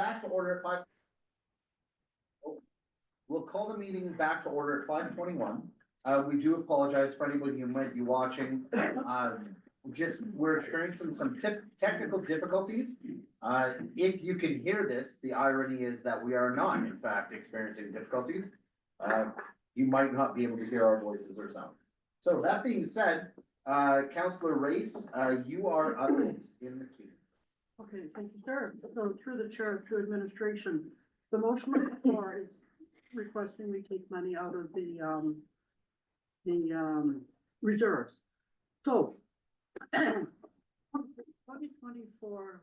back to order at 5. We'll call the meeting back to order at 5:21. We do apologize for anybody who might be watching. We're experiencing some technical difficulties. If you can hear this, the irony is that we are not, in fact, experiencing difficulties. You might not be able to hear our voices or sound. So that being said, Councillor Race, you are up next in the queue. Okay, thank you, sir. So through the chair to administration, the motion on the floor is requesting we take money out of the reserves. So 2024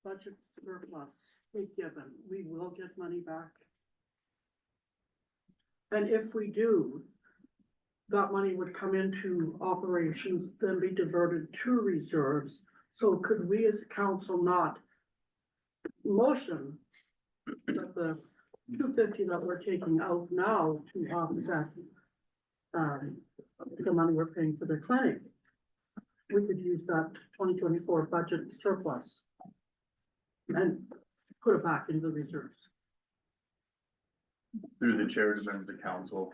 budget surplus we've given, we will get money back. And if we do, that money would come into operations, then be diverted to reserves. So could we as a council not motion that the 250 that we're taking out now to offset the money we're paying for the clinic, we could use that 2024 budget surplus and put it back into the reserves? Through the chair to members of the council,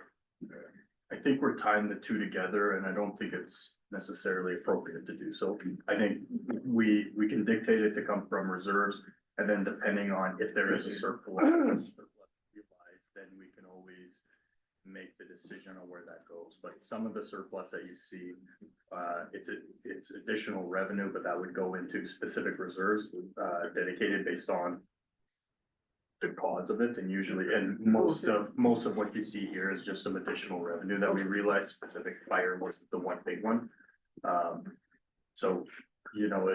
I think we're tying the two together, and I don't think it's necessarily appropriate to do so. I think we can dictate it to come from reserves, and then depending on if there is a surplus realized, then we can always make the decision on where that goes. But some of the surplus that you see, it's additional revenue, but that would go into specific reserves dedicated based on the cause of it, and usually, and most of what you see here is just some additional revenue that we realize. Specific fire was the one big one. So, you know,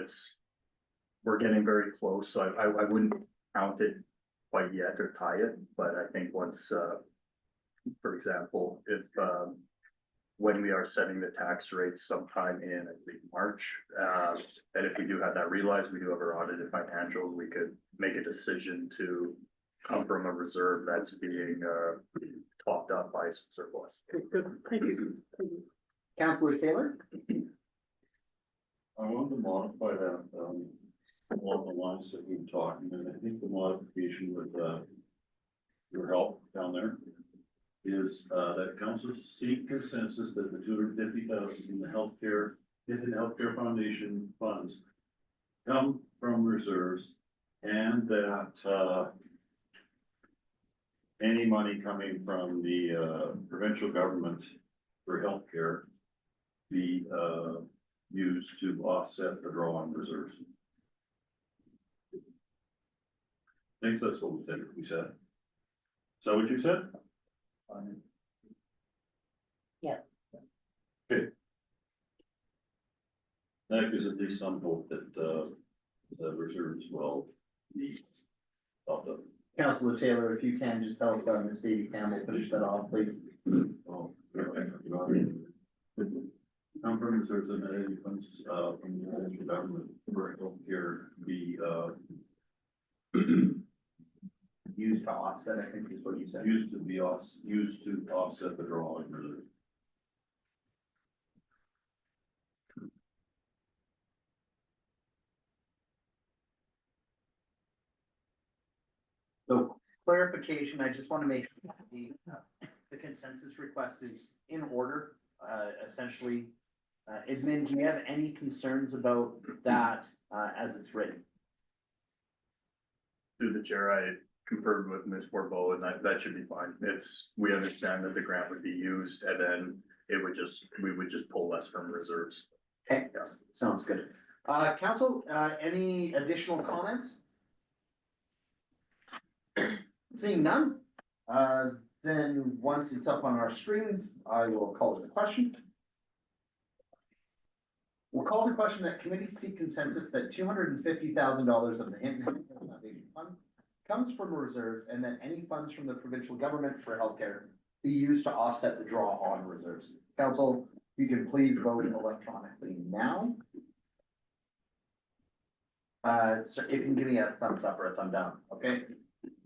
we're getting very close, so I wouldn't count it quite yet or tie it, but I think once, for example, if when we are setting the tax rates sometime in, I think, March, and if we do have that realized, we do have our audited financials, we could make a decision to come from a reserve that's being topped up by some surplus. Okay, good, thank you. Councillor Taylor? I want to modify that along the lines that we've talked, and I think the modification with your help down there is that council seek consensus that the 250,000 in the Hinton Healthcare Foundation funds come from reserves, and that any money coming from the provincial government for healthcare be used to offset the draw on reserves. I think that's what we said. Is that what you said? Yeah. Okay. That gives at least some hope that the reserves will be topped up. Councillor Taylor, if you can just help Ms. Davy Campbell finish that off, please. Oh, come from reserves and any funds from the provincial government for healthcare be Used to offset, I think is what you said. used to offset the draw on reserve. So clarification, I just want to make sure the consensus request is in order, essentially. Admin, do you have any concerns about that as it's written? Through the chair, I conferred with Ms. Borbeau, and that should be fine. We understand that the grant would be used, and then we would just pull less from reserves. Okay, sounds good. Council, any additional comments? Seeing none, then once it's up on our screens, I will call it a question. We'll call the question that committee seek consensus that $250,000 of the Hinton Healthcare Foundation fund comes from reserves, and that any funds from the provincial government for healthcare be used to offset the draw on reserves. Council, you can please vote electronically now. So if you can give me a thumbs up or a thumb down, okay?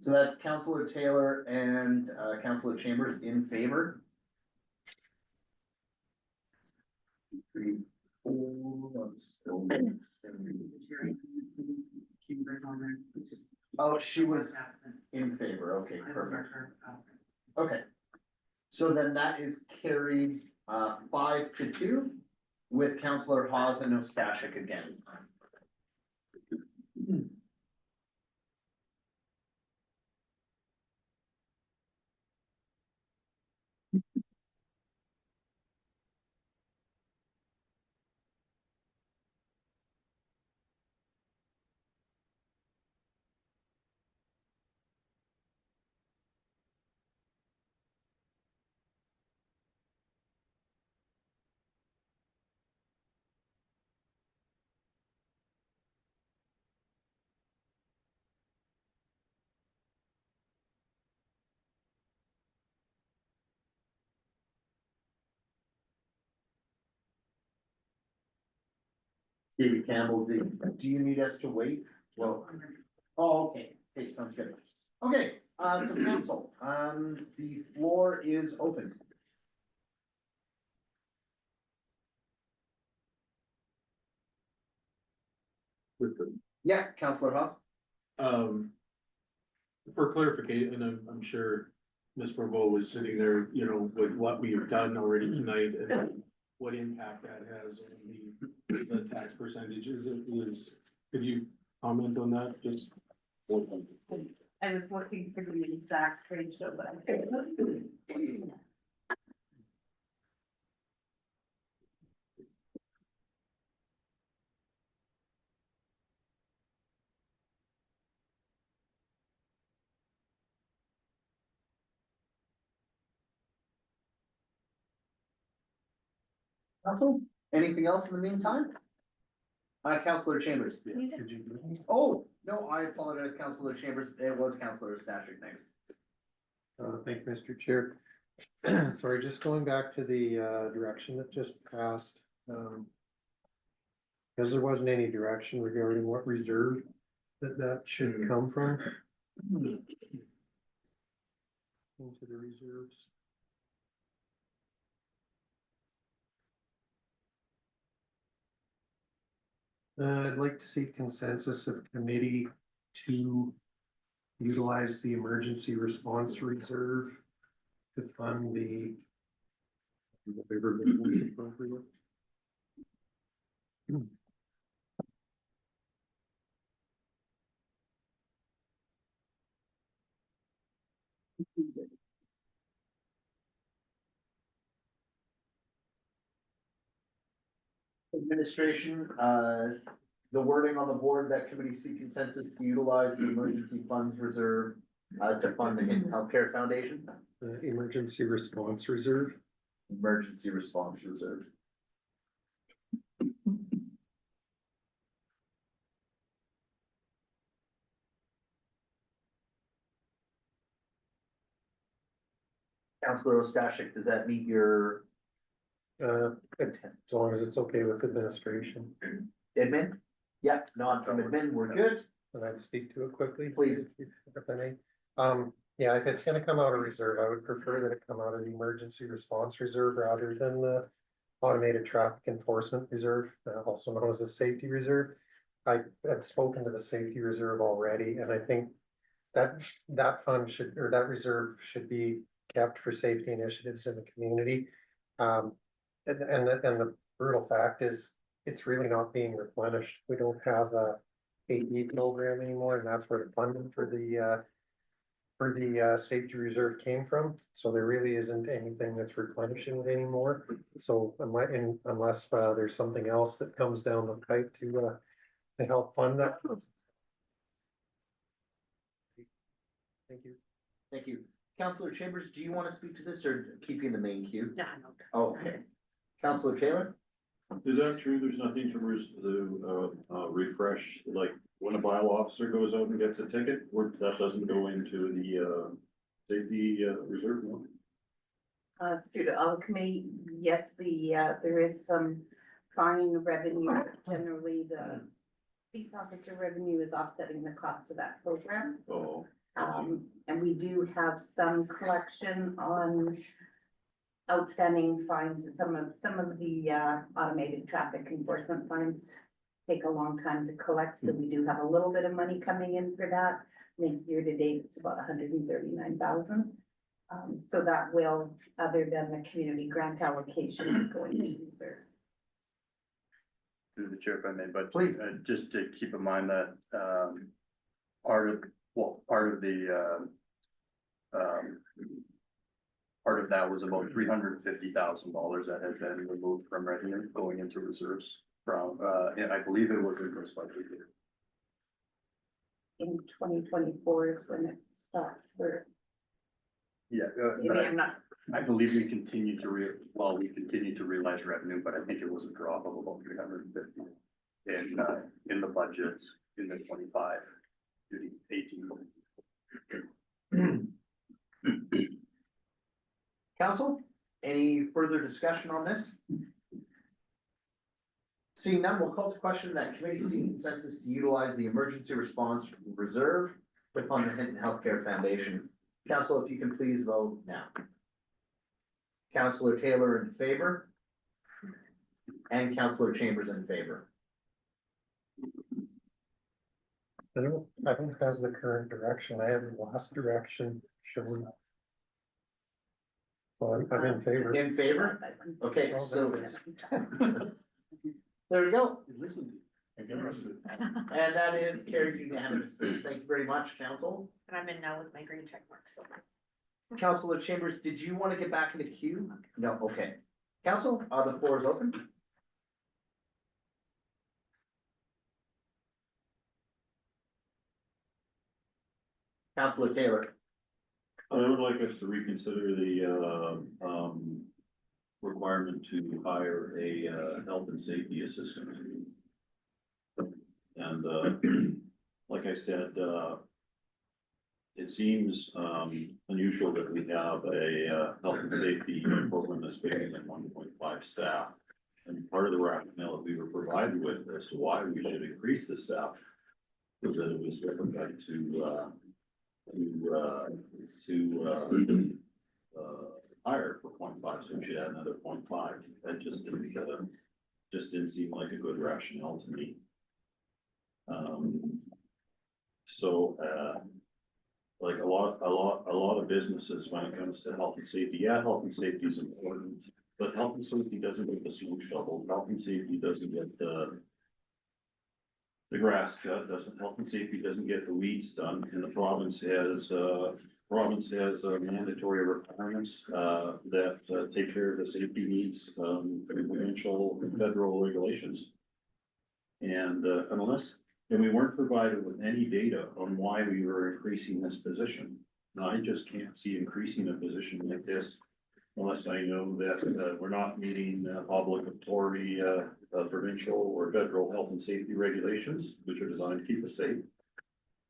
So that's Councillor Taylor and Councillor Chambers in favor. 3, 4, Oh, she was in favor, okay, perfect. Okay. So then that is carried, 5-2 with Counselor Hawes and Ostashik again. David Campbell, do you need us to wait? Well, oh, okay, okay, sounds good. Okay, so council, the floor is open. With the, Yeah, Counselor Hawes? um, for clarification, and I'm sure Ms. Bourbeau was sitting there, you know, with what we've done already tonight and what impact that has on the tax percentages, could you comment on that, just? I was looking for the exact ratio, but I couldn't. Council, anything else in the meantime? Counselor Chambers. You just- Oh, no, I apologize, Counselor Chambers, it was Counselor Stashik next. Thank you, Mr. Chair. Sorry, just going back to the direction that just passed. Because there wasn't any direction regarding what reserve that should come from. Into the reserves. I'd like to see consensus of committee to utilize the emergency response reserve to fund the whatever is appropriate. Administration, the wording on the board that committee seek consensus to utilize the emergency funds reserve to fund the Hinton Healthcare Foundation, Emergency response reserve. emergency response reserve. Counselor Ostashik, does that meet your As long as it's okay with administration, admin? Yeah, nod from admin, we're good. and I'd speak to it quickly. Please. If I may. Yeah, if it's gonna come out of reserve, I would prefer that it come out of the emergency response reserve rather than the automated traffic enforcement reserve, also known as the safety reserve. I had spoken to the safety reserve already, and I think that fund should, or that reserve should be kept for safety initiatives in the community. And the brutal fact is, it's really not being replenished. We don't have a AE program anymore, and that's where the funding for the safety reserve came from. So there really isn't anything that's replenishing it anymore. So unless there's something else that comes down the pipe to help fund that. Thank you. Thank you. Counselor Chambers, do you want to speak to this or keep you in the main queue? No, I don't. Oh, okay. Counselor Taylor? Is that true? There's nothing to refresh, like when a bylaw officer goes out and gets a ticket, where that doesn't go into the safety reserve one? Through the audit committee, yes, there is some fine revenue. Generally, the peace officer revenue is offsetting the cost of that program. Oh, And we do have some collection on outstanding fines. Some of the automated traffic enforcement fines take a long time to collect, so we do have a little bit of money coming in for that. think year to date, it's about 139,000. So that will, other than the community grant allocation, go into reserve. Through the chair, if I may, but Please. just to keep in mind that, part of that was about $350,000 that had been removed from revenue going into reserves from, and I believe it was in this budget year. In 2024 is when it stopped for, Yeah, maybe I'm not, I believe we continue to realize revenue, but I think it was a drop of about 350 in the budgets in the 25 to the 18. Council, any further discussion on this? Seeing none, we'll call to question that committee seeking consensus to utilize the emergency response reserve to fund the Hinton Healthcare Foundation. Council, if you can please vote now. Councillor Taylor in favor. And Councillor Chambers in favor. I don't have the current direction, I have the last direction, should we? Well, I'm in favor. In favor? Okay, Well, so then there we go. Listen, I guess. And that is carried unanimously. Thank you very much, council. And I'm in now with my green check mark, so. Councillor Chambers, did you want to get back in the queue? No, okay. Council, the floor is open. Councillor Taylor. I would like us to reconsider the, requirement to hire a, health and safety assistant. And, like I said, it seems, unusual that we have a, health and safety program that's bigger than 1.5 staff. And part of the rationale that we were provided with as to why we should increase the staff was that it was difficult to hire for 0.5, so we should add another 0.5. That just didn't seem like a good rationale to me. Like a lot of businesses, when it comes to health and safety, yeah, health and safety is important, but health and safety doesn't get the snow shovel, health and safety doesn't get the grass cut, health and safety doesn't get the weeds done, and the province has mandatory requirements, that take care of the safety needs, provincial and federal regulations. And, and we weren't provided with any data on why we were increasing this position. And I just can't see increasing a position like this unless I know that, we're not meeting obligatory, provincial or federal health and safety regulations, which are designed to keep us safe.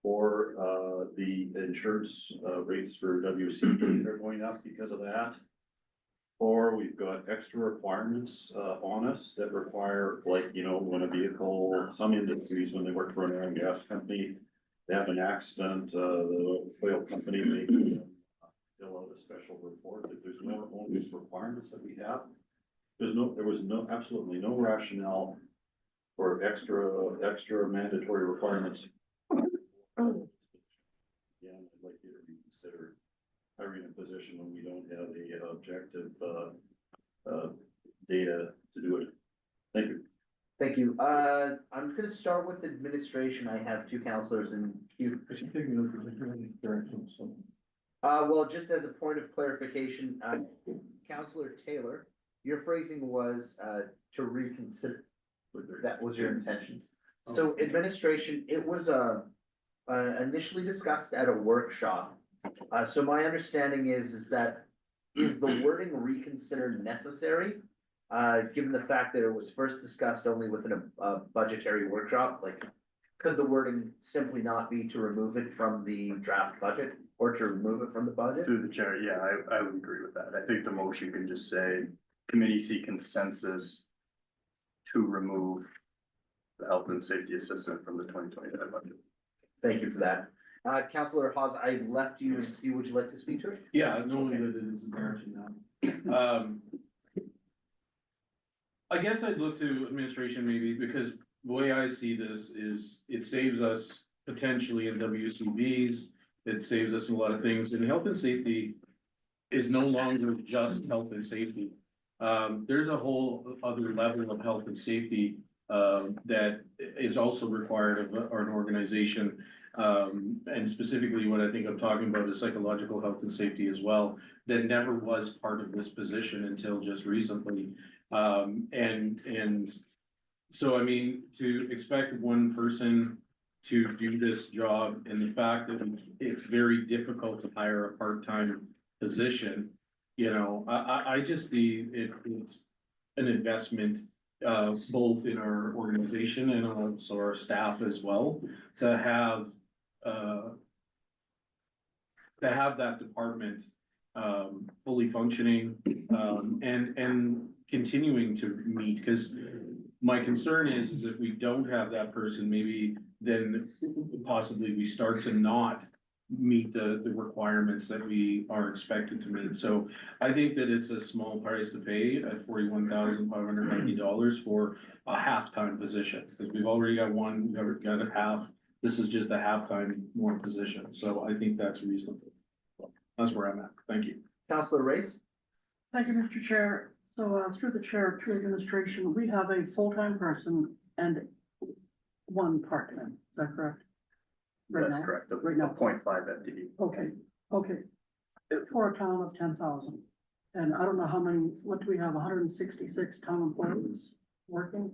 Or, the insurance, rates for WCD are going up because of that. Or we've got extra requirements, on us that require, like, when a vehicle, some industries, when they work for an oil and gas company, they have an accident, the oil company may fill out a special report. If there's no onerous requirements that we have, there was absolutely no rationale for extra mandatory requirements. Yeah, I'd like you to reconsider hiring a position when we don't have a objective, data to do it. Thank you. Thank you. I'm gonna start with administration. I have two councillors in queue. I should take another direction, so. Well, just as a point of clarification, Councillor Taylor, your phrasing was, to reconsider. That was your intention. So administration, it was, initially discussed at a workshop. So my understanding is that, is the wording reconsider necessary? Given the fact that it was first discussed only within a budgetary workshop, like, could the wording simply not be to remove it from the draft budget or to remove it from the budget? Through the chair, yeah, I would agree with that. I think the motion can just say, committee seek consensus to remove the health and safety assistant from the 2025 budget. Thank you for that. Councillor Hawes, I left you in queue. Would you like to speak to it? Yeah, knowing that it is a direction now. I guess I'd look to administration maybe, because the way I see this is it saves us potentially in WCBs. It saves us a lot of things, and health and safety is no longer just health and safety. There's a whole other level of health and safety that is also required of an organization. And specifically what I think I'm talking about is psychological health and safety as well, that never was part of this position until just recently. And so, I mean, to expect one person to do this job, and the fact that it's very difficult to hire a part-time position, you know, I just see it's an investment, both in our organization and also our staff as well, to have that department, fully functioning, and continuing to meet, because my concern is if we don't have that person, maybe then possibly we start to not meet the requirements that we are expected to meet. So I think that it's a small price to pay at $41,590 for a half-time position, because we've already got one, we've already got a half. This is just a half-time more position, so I think that's reasonable. That's where I'm at. Thank you. Councillor Race? Thank you, Mr. Chair. So, through the chair to administration, we have a full-time person and one part-time, is that correct? Right That's now? correct, a Right now. 0.5 FTE. Okay. For a town of 10,000, and I don't know how many, what do we have, 166 town employees working?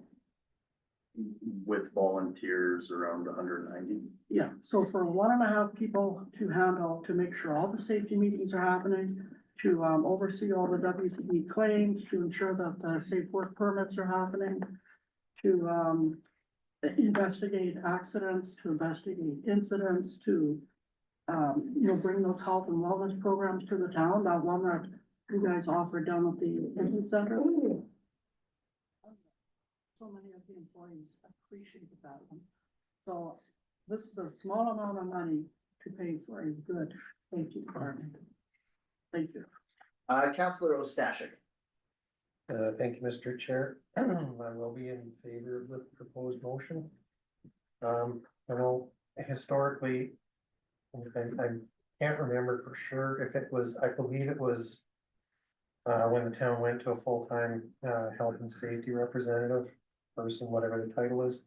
With volunteers around 190. Yeah, so for 1.5 people to handle, to make sure all the safety meetings are happening, to oversee all the WCB claims, to ensure that the safe work permits are happening, to investigate accidents, to investigate incidents, to bring those health and wellness programs to the town, that one that you guys offered down at the Hinton Center. So many of the employees appreciated that one. So this is a small amount of money to pay for a good safety department. Thank you. Councillor Ostashik? Thank you, Mr. Chair. I will be in favor of the proposed motion. I know historically, I can't remember for sure if it was, I believe it was when the town went to a full-time health and safety representative person, whatever the title is,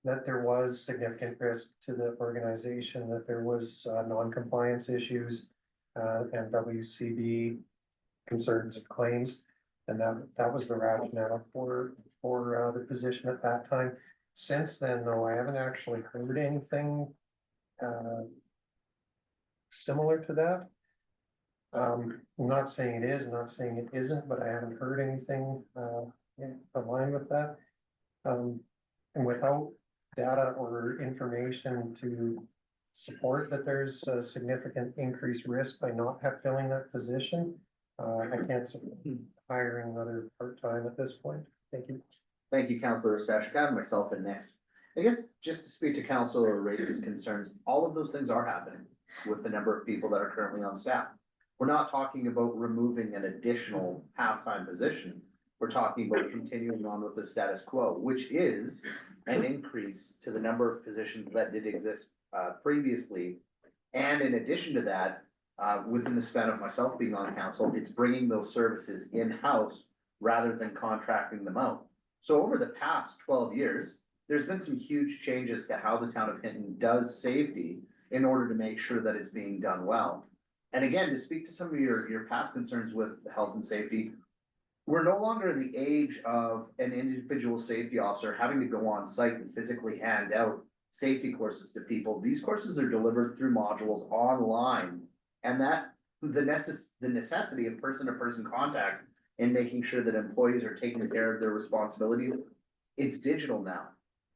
that there was significant risk to the organization, that there was non-compliance issues and WCB concerns and claims. And that was the rationale for the position at that time. Since then, though, I haven't actually heard anything similar to that. I'm not saying it is, I'm not saying it isn't, but I haven't heard anything aligned with that. And without data or information to support that there's a significant increased risk by not filling that position, I can't support hiring another part-time at this point. Thank you. Thank you, Councillor Ostashik. I have myself in next. I guess just to speak to Councillor Race's concerns, all of those things are happening with the number of people that are currently on staff. We're not talking about removing an additional half-time position. We're talking about continuing on with the status quo, which is an increase to the number of positions that did exist previously. And in addition to that, within the span of myself being on council, it's bringing those services in-house rather than contracting them out. So over the past 12 years, there's been some huge changes to how the town of Hinton does safety in order to make sure that it's being done well. And again, to speak to some of your past concerns with health and safety, we're no longer in the age of an individual safety officer having to go on site and physically hand out safety courses to people. These courses are delivered through modules online, and that the necessity of person-to-person contact in making sure that employees are taking care of their responsibilities, it's digital now.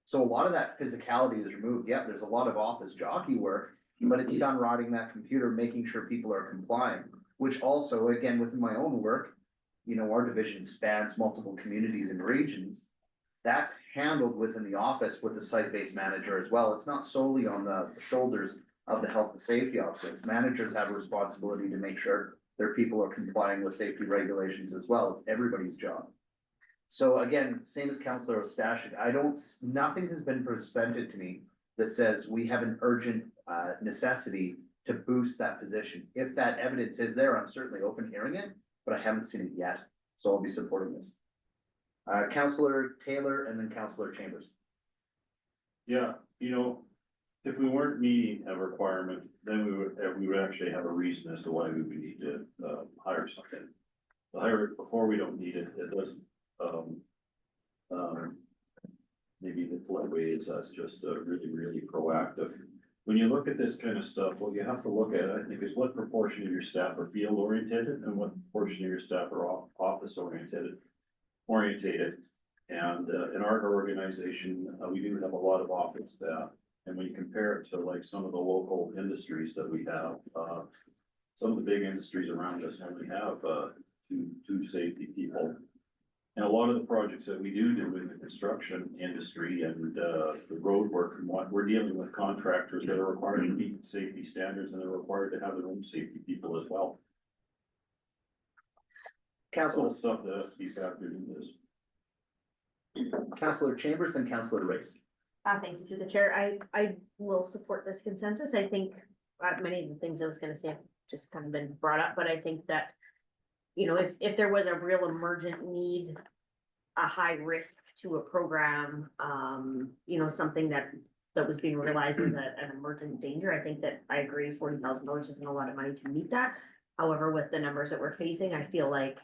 So a lot of that physicality is removed. Yeah, there's a lot of office jockey work, but it's done riding that computer, making sure people are complying, which also, again, within my own work, you know, our division spans multiple communities and regions. That's handled within the office with the site-based manager as well. It's not solely on the shoulders of the health and safety officers. Managers have a responsibility to make sure their people are complying with safety regulations as well. It's everybody's job. So again, same as Councillor Ostashik, nothing has been presented to me that says we have an urgent, necessity to boost that position. If that evidence is there, I'm certainly open to hearing it, but I haven't seen it yet, so I'll be supporting this. Councillor Taylor and then Councillor Chambers. Yeah, you know, if we weren't meeting a requirement, then we would actually have a reason as to why we would need to, hire something. To hire it before we don't need it, it doesn't, maybe the polite way is that's just, really, really proactive. When you look at this kind of stuff, what you have to look at, I think, is what proportion of your staff are field oriented and what proportion of your staff are office oriented. And, in our organization, we do have a lot of office staff. And when you compare it to like some of the local industries that we have, some of the big industries around us only have, two safety people. And a lot of the projects that we do in the construction industry and, the road work and what, we're dealing with contractors that are required to meet safety standards and they're required to have their own safety people as well. That's all Councillor, stuff that has to be factored into this. Councillor Chambers, then Councillor Race. Thank you through the chair. I will support this consensus. I think many of the things I was gonna say have just kind of been brought up, but I think that, you know, if there was a real emergent need, a high risk to a program, you know, something that was being realized as an emergent danger, I think that I agree $40,000 isn't a lot of money to meet that. However, with the numbers that we're facing, I feel like,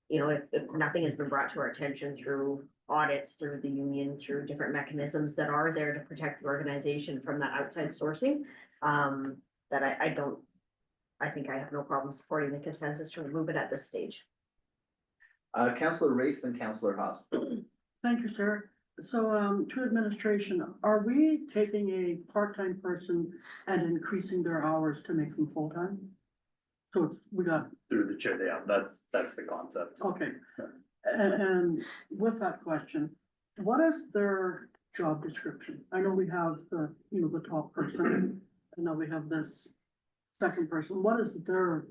you know, if nothing has been brought to our attention through audits, through the union, through different mechanisms that are there to protect the organization from that outside sourcing, that I think I have no problem supporting the consensus to remove it at this stage. Councillor Race, then Councillor Haas. Thank you, sir. So, to administration, are we taking a part-time person and increasing their hours to make them full-time? So we got, Through the chair, yeah, that's the concept. okay. And with that question, what is their job description? I know we have the, you know, the top person, I know we have this second person. What is their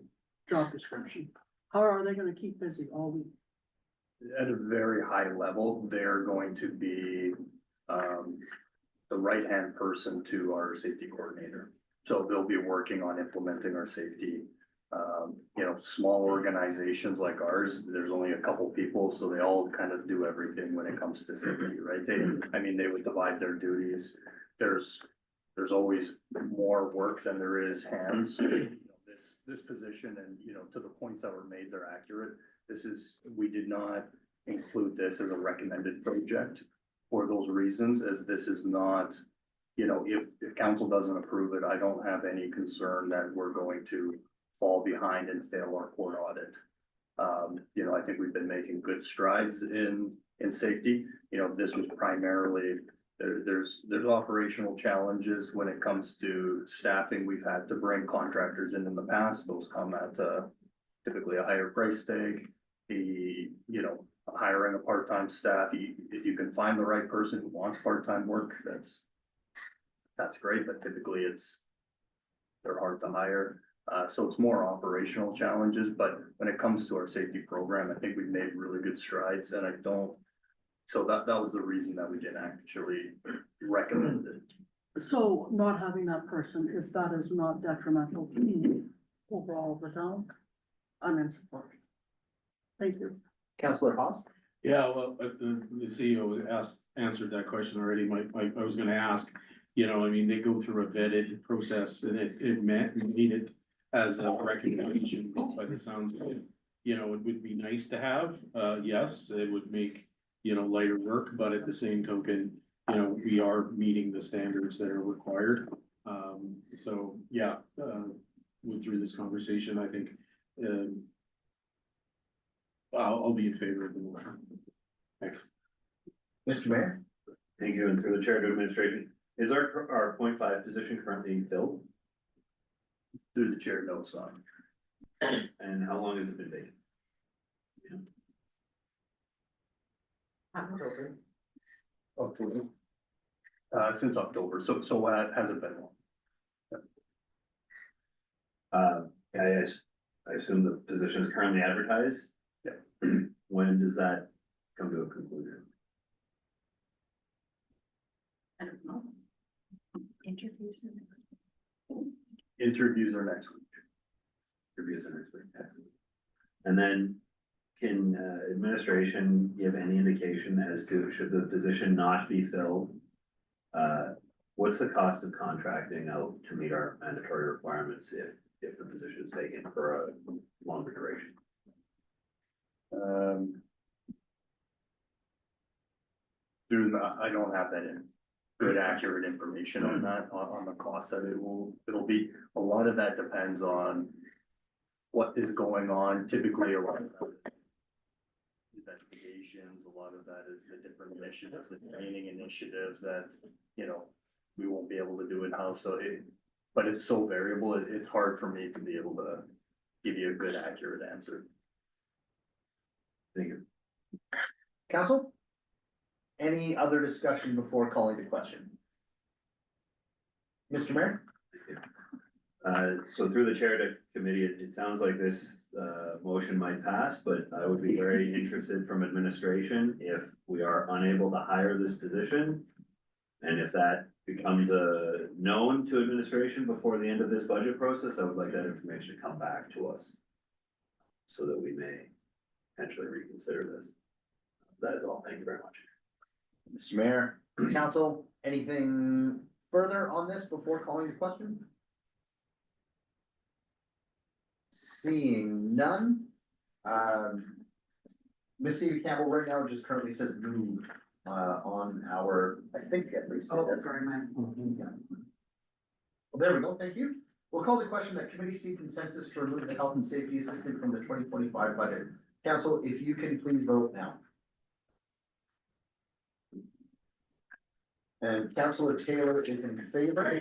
job description? How are they gonna keep busy all week? At a very high level, they're going to be, the right-hand person to our safety coordinator. So they'll be working on implementing our safety. You know, small organizations like ours, there's only a couple people, so they all kind of do everything when it comes to safety, right? They would divide their duties. There's always more work than there is hands. You know, this position and, you know, to the points that were made, they're accurate. We did not include this as a recommended project for those reasons, as this is not, you know, if council doesn't approve it, I don't have any concern that we're going to fall behind and fail our port audit. You know, I think we've been making good strides in safety. You know, this was primarily, there's operational challenges when it comes to staffing. We've had to bring contractors in the past. Those come at typically a higher price tag. You know, hiring a part-time staff, if you can find the right person who wants part-time work, that's great, but typically they're hard to hire. So it's more operational challenges, but when it comes to our safety program, I think we've made really good strides and so that was the reason that we didn't actually recommend it. So not having that person, if that is not detrimental to the overall of the town, I'm in support. Thank you. Councillor Haas. Yeah, well, the CEO answered that question already. I was gonna ask, you know, I mean, they go through a vetted process and it made it as a recommendation by the sounds of it. You know, it would be nice to have, yes, it would make, you know, lighter work, but at the same token, you know, we are meeting the standards that are required. So, yeah, through this conversation, I think, I'll be in favor of the motion. Thanks. Mr. Mayor. Thank you, and through the chair to administration, is our 0.5 position currently filled? Through the chair, no, it's not. And how long has it been vacant? October. Since October, so has it been long? I assume the position is currently advertised? Yeah. When does that come to a conclusion? I don't know. Interviews. Interviews are next week. Reviews and expectations. And then can administration give any indication as to, should the position not be filled? What's the cost of contracting out to meet our mandatory requirements if the position is vacant for a longer duration? I don't have that in good accurate information on that, on the cost that it'll be, a lot of that depends on what is going on, typically a lot of that investigations, a lot of that is the different initiatives, the training initiatives that, you know, we won't be able to do in-house, so but it's so variable, it's hard for me to be able to give you a good accurate answer. Thank you. Council? Any other discussion before calling the question? Mr. Mayor? So through the chair to committee, it sounds like this, motion might pass, but I would be very interested from administration if we are unable to hire this position. And if that becomes known to administration before the end of this budget process, I would like that information to come back to us. So that we may potentially reconsider this. That is all. Thank you very much. Mr. Mayor, council, anything further on this before calling the question? Seeing none. Ms. Stevie Campbell right now just currently says move, on our, I think at least. Oh, sorry, man. Yeah. Well, there we go, thank you. We'll call the question that committee seek consensus to remove the health and safety assistant from the 2025 budget. Council, if you can please vote now. And Councillor Taylor is in favor.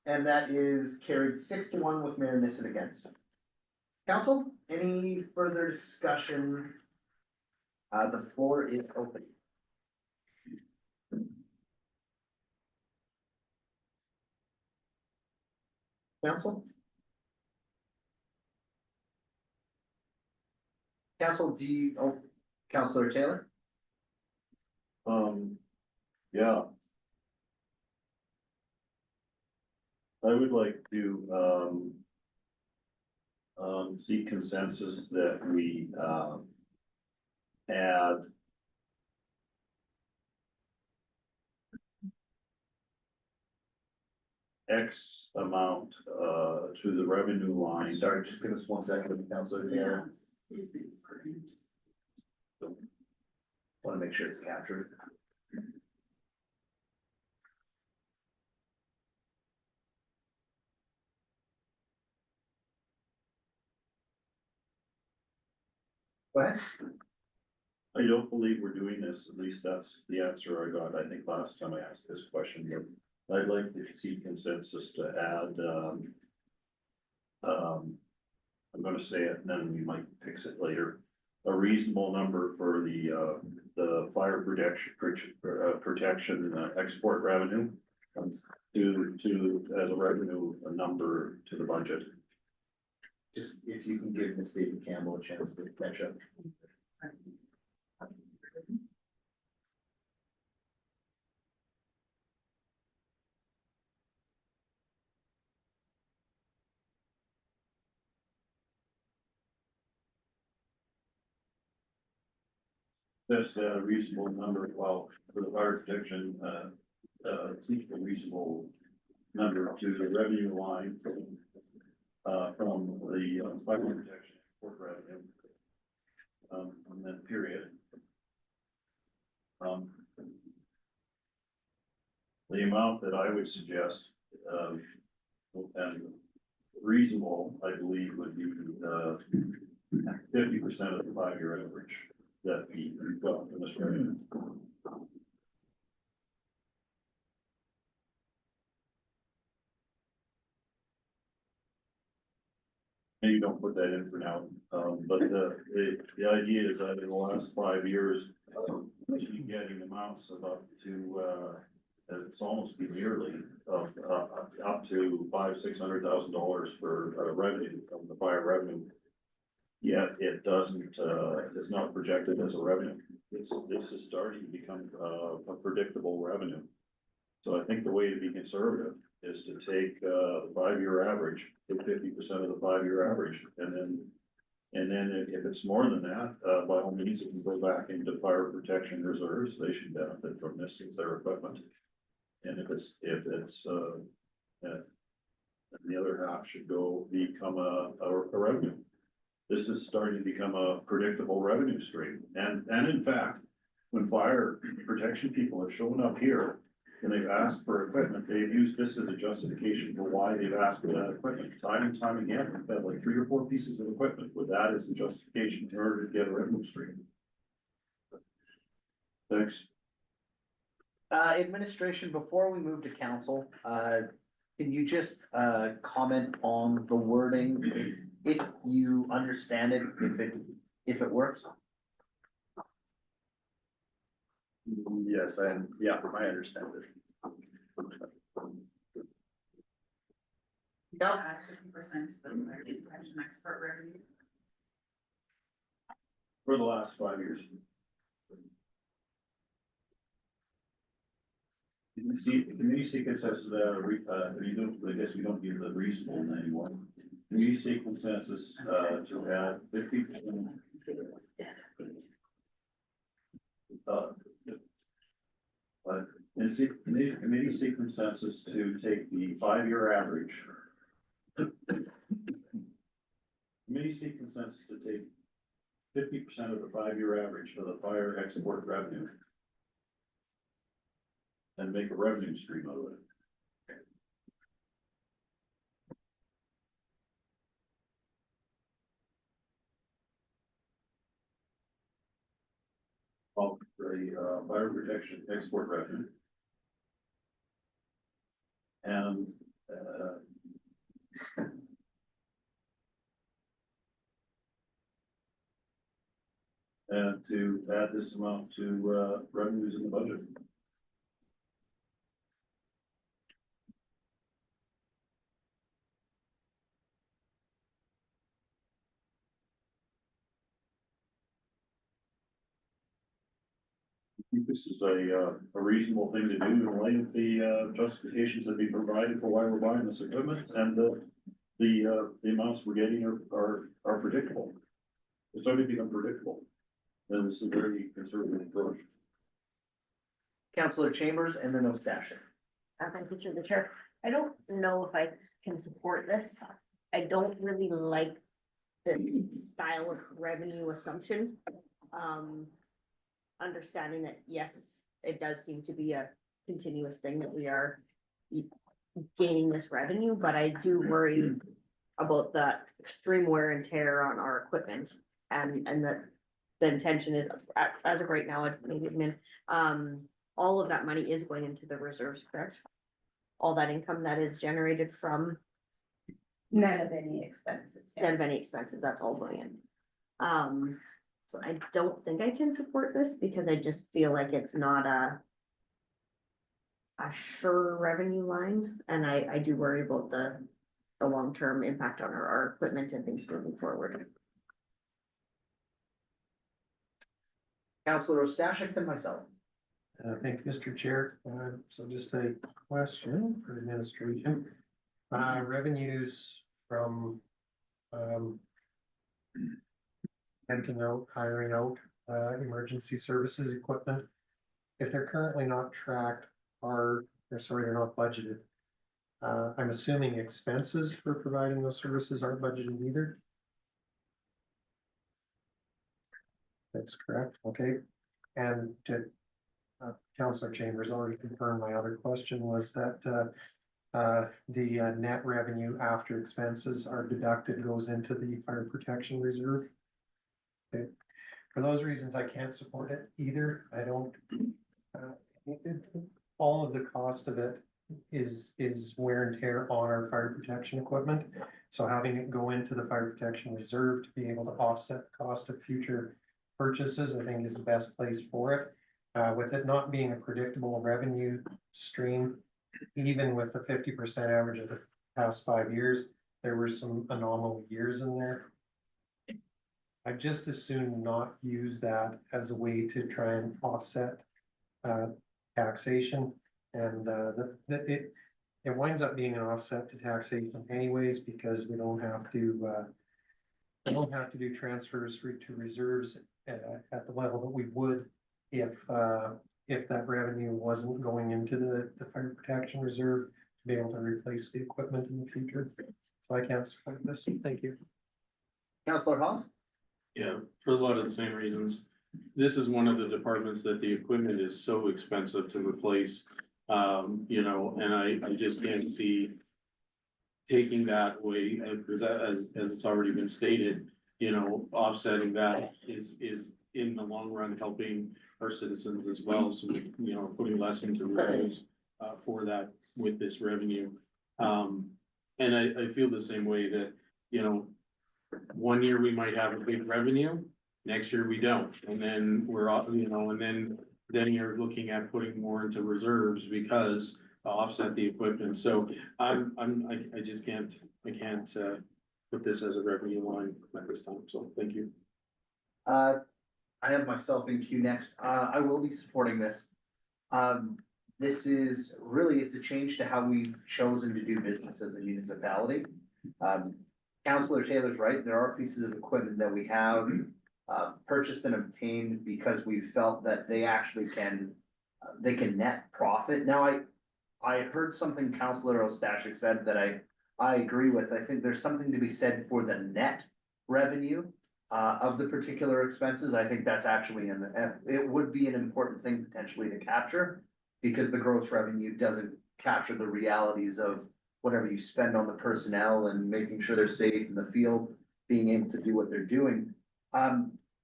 And that is carried 6-1 with Mayor Nissen against. Council, any further discussion? The floor is open. Council? Council, Councillor Taylor? Yeah. I would like to, seek consensus that we, add X amount, to the revenue line. Sorry, just give us 1 second, Councillor Taylor. Want to make sure it's captured. Go ahead. I don't believe we're doing this, at least that's the answer I got, I think, last time I asked this question, but I'd like to see consensus to add, I'm gonna say it and then we might fix it later. A reasonable number for the fire protection export revenue to as a revenue number to the budget. Just if you can give Ms. Stevie Campbell a chance to catch up. That's a reasonable number, well, for the fire protection, seems a reasonable number to the revenue line from the fire protection export revenue. And then period. The amount that I would suggest, and reasonable, I believe, would be 50% of the 5-year average that we got in this revenue. Maybe don't put that in for now, but the idea is that in the last 5 years, we keep getting amounts of up to, it's almost yearly, of up to $500,000-600,000 for revenue from the fire revenue. Yet it doesn't, it's not projected as a revenue. This is starting to become a predictable revenue. So I think the way to be conservative is to take, the 5-year average, take 50% of the 5-year average, and then if it's more than that, by all means, it can go back into fire protection reserves, they should benefit from this, it's their equipment. And if the other half should go become a revenue. This is starting to become a predictable revenue stream, and in fact, when fire protection people have shown up here and they've asked for equipment, they've used this as a justification for why they've asked for that equipment, time and time again, we've had like 3 or 4 pieces of equipment with that as the justification in order to get a revenue stream. Thanks. Administration, before we move to council, can you just, comment on the wording, if you understand it, if it works? Yes, I understand it. Yep. 50% of the fire protection expert revenue. For the last 5 years. You can see, the community sequence has, you don't, I guess we don't need the reasonable anymore. Community sequence census, to add 50%. But in committee sequence census to take the 5-year average. Committee sequence census to take 50% of the 5-year average for the fire export revenue. And make a revenue stream out of it. Of the fire protection export revenue. And to add this amount to revenues in the budget. I think this is a reasonable thing to do in light of the justifications that we provided for why we're buying this equipment, and the amounts we're getting are predictable. It's already become predictable. And this is a very conservative approach. Councillor Chambers and then O'Stashik. Thank you through the chair. I don't know if I can support this. I don't really like this style of revenue assumption. Understanding that, yes, it does seem to be a continuous thing that we are gaining this revenue, but I do worry about the extreme wear and tear on our equipment, and that the intention is, as of right now, all of that money is going into the reserves, correct? All that income that is generated from None of any expenses. yes. none of any expenses, that's all going in. So I don't think I can support this because I just feel like it's not a sure revenue line, and I do worry about the long-term impact on our equipment and things moving forward. Councillor O'Stashik, then myself. Thank you, Mr. Chair. So just a question for administration. Revenues from, renting out, hiring out, emergency services equipment. If they're currently not tracked, they're not budgeted. I'm assuming expenses for providing those services aren't budgeted either. That's correct, okay. And to Councillor Chambers already confirmed my other question was that the net revenue after expenses are deducted goes into the fire protection reserve. Okay. For those reasons, I can't support it either. I don't, all of the cost of it is wear and tear on our fire protection equipment. So having it go into the fire protection reserve to be able to offset the cost of future purchases, I think is the best place for it. With it not being a predictable revenue stream, even with the 50% average of the past 5 years, there were some anomalous years in there. I just as soon not use that as a way to try and offset taxation And, it winds up being an offset to taxation anyways, because we don't have to do transfers to reserves at the level that we would if that revenue wasn't going into the fire protection reserve to be able to replace the equipment in the future. So I can't support this. Thank you. Counselor Hawes? Yeah, for a lot of the same reasons. This is one of the departments that the equipment is so expensive to replace. You know, and I just can't see taking that away, as it's already been stated, you know, offsetting that is in the long run helping our citizens as well. So, you know, putting less into reserves for that with this revenue. And I feel the same way that, you know, one year we might have a big revenue, next year we don't, and then we're all, you know, and then you're looking at putting more into reserves because offset the equipment. So I just can't, put this as a revenue line at this time. So thank you. I have myself in queue next. I will be supporting this. This is really, it's a change to how we've chosen to do business as a municipality. Councillor Taylor's right, there are pieces of equipment that we have purchased and obtained because we felt that they actually they can net profit. Now, I heard something Councillor Ostashik said that I agree with. I think there's something to be said for the net revenue of the particular expenses. I think that's actually it would be an important thing potentially to capture, because the gross revenue doesn't capture the realities of whatever you spend on the personnel and making sure they're safe in the field, being able to do what they're doing.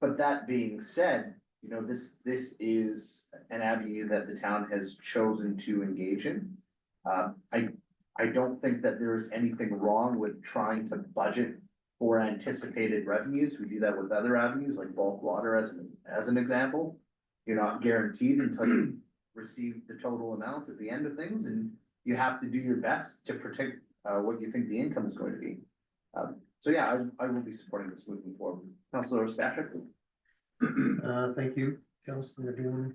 But that being said, you know, this is an avenue that the town has chosen to engage in. I don't think that there is anything wrong with trying to budget for anticipated revenues. We do that with other avenues like bulk water as an example. You're not guaranteed until you receive the total amount at the end of things, and you have to do your best to protect what you think the income is going to be. So yeah, I will be supporting this moving forward. Councilor Stashik? Thank you, Councilor Doon,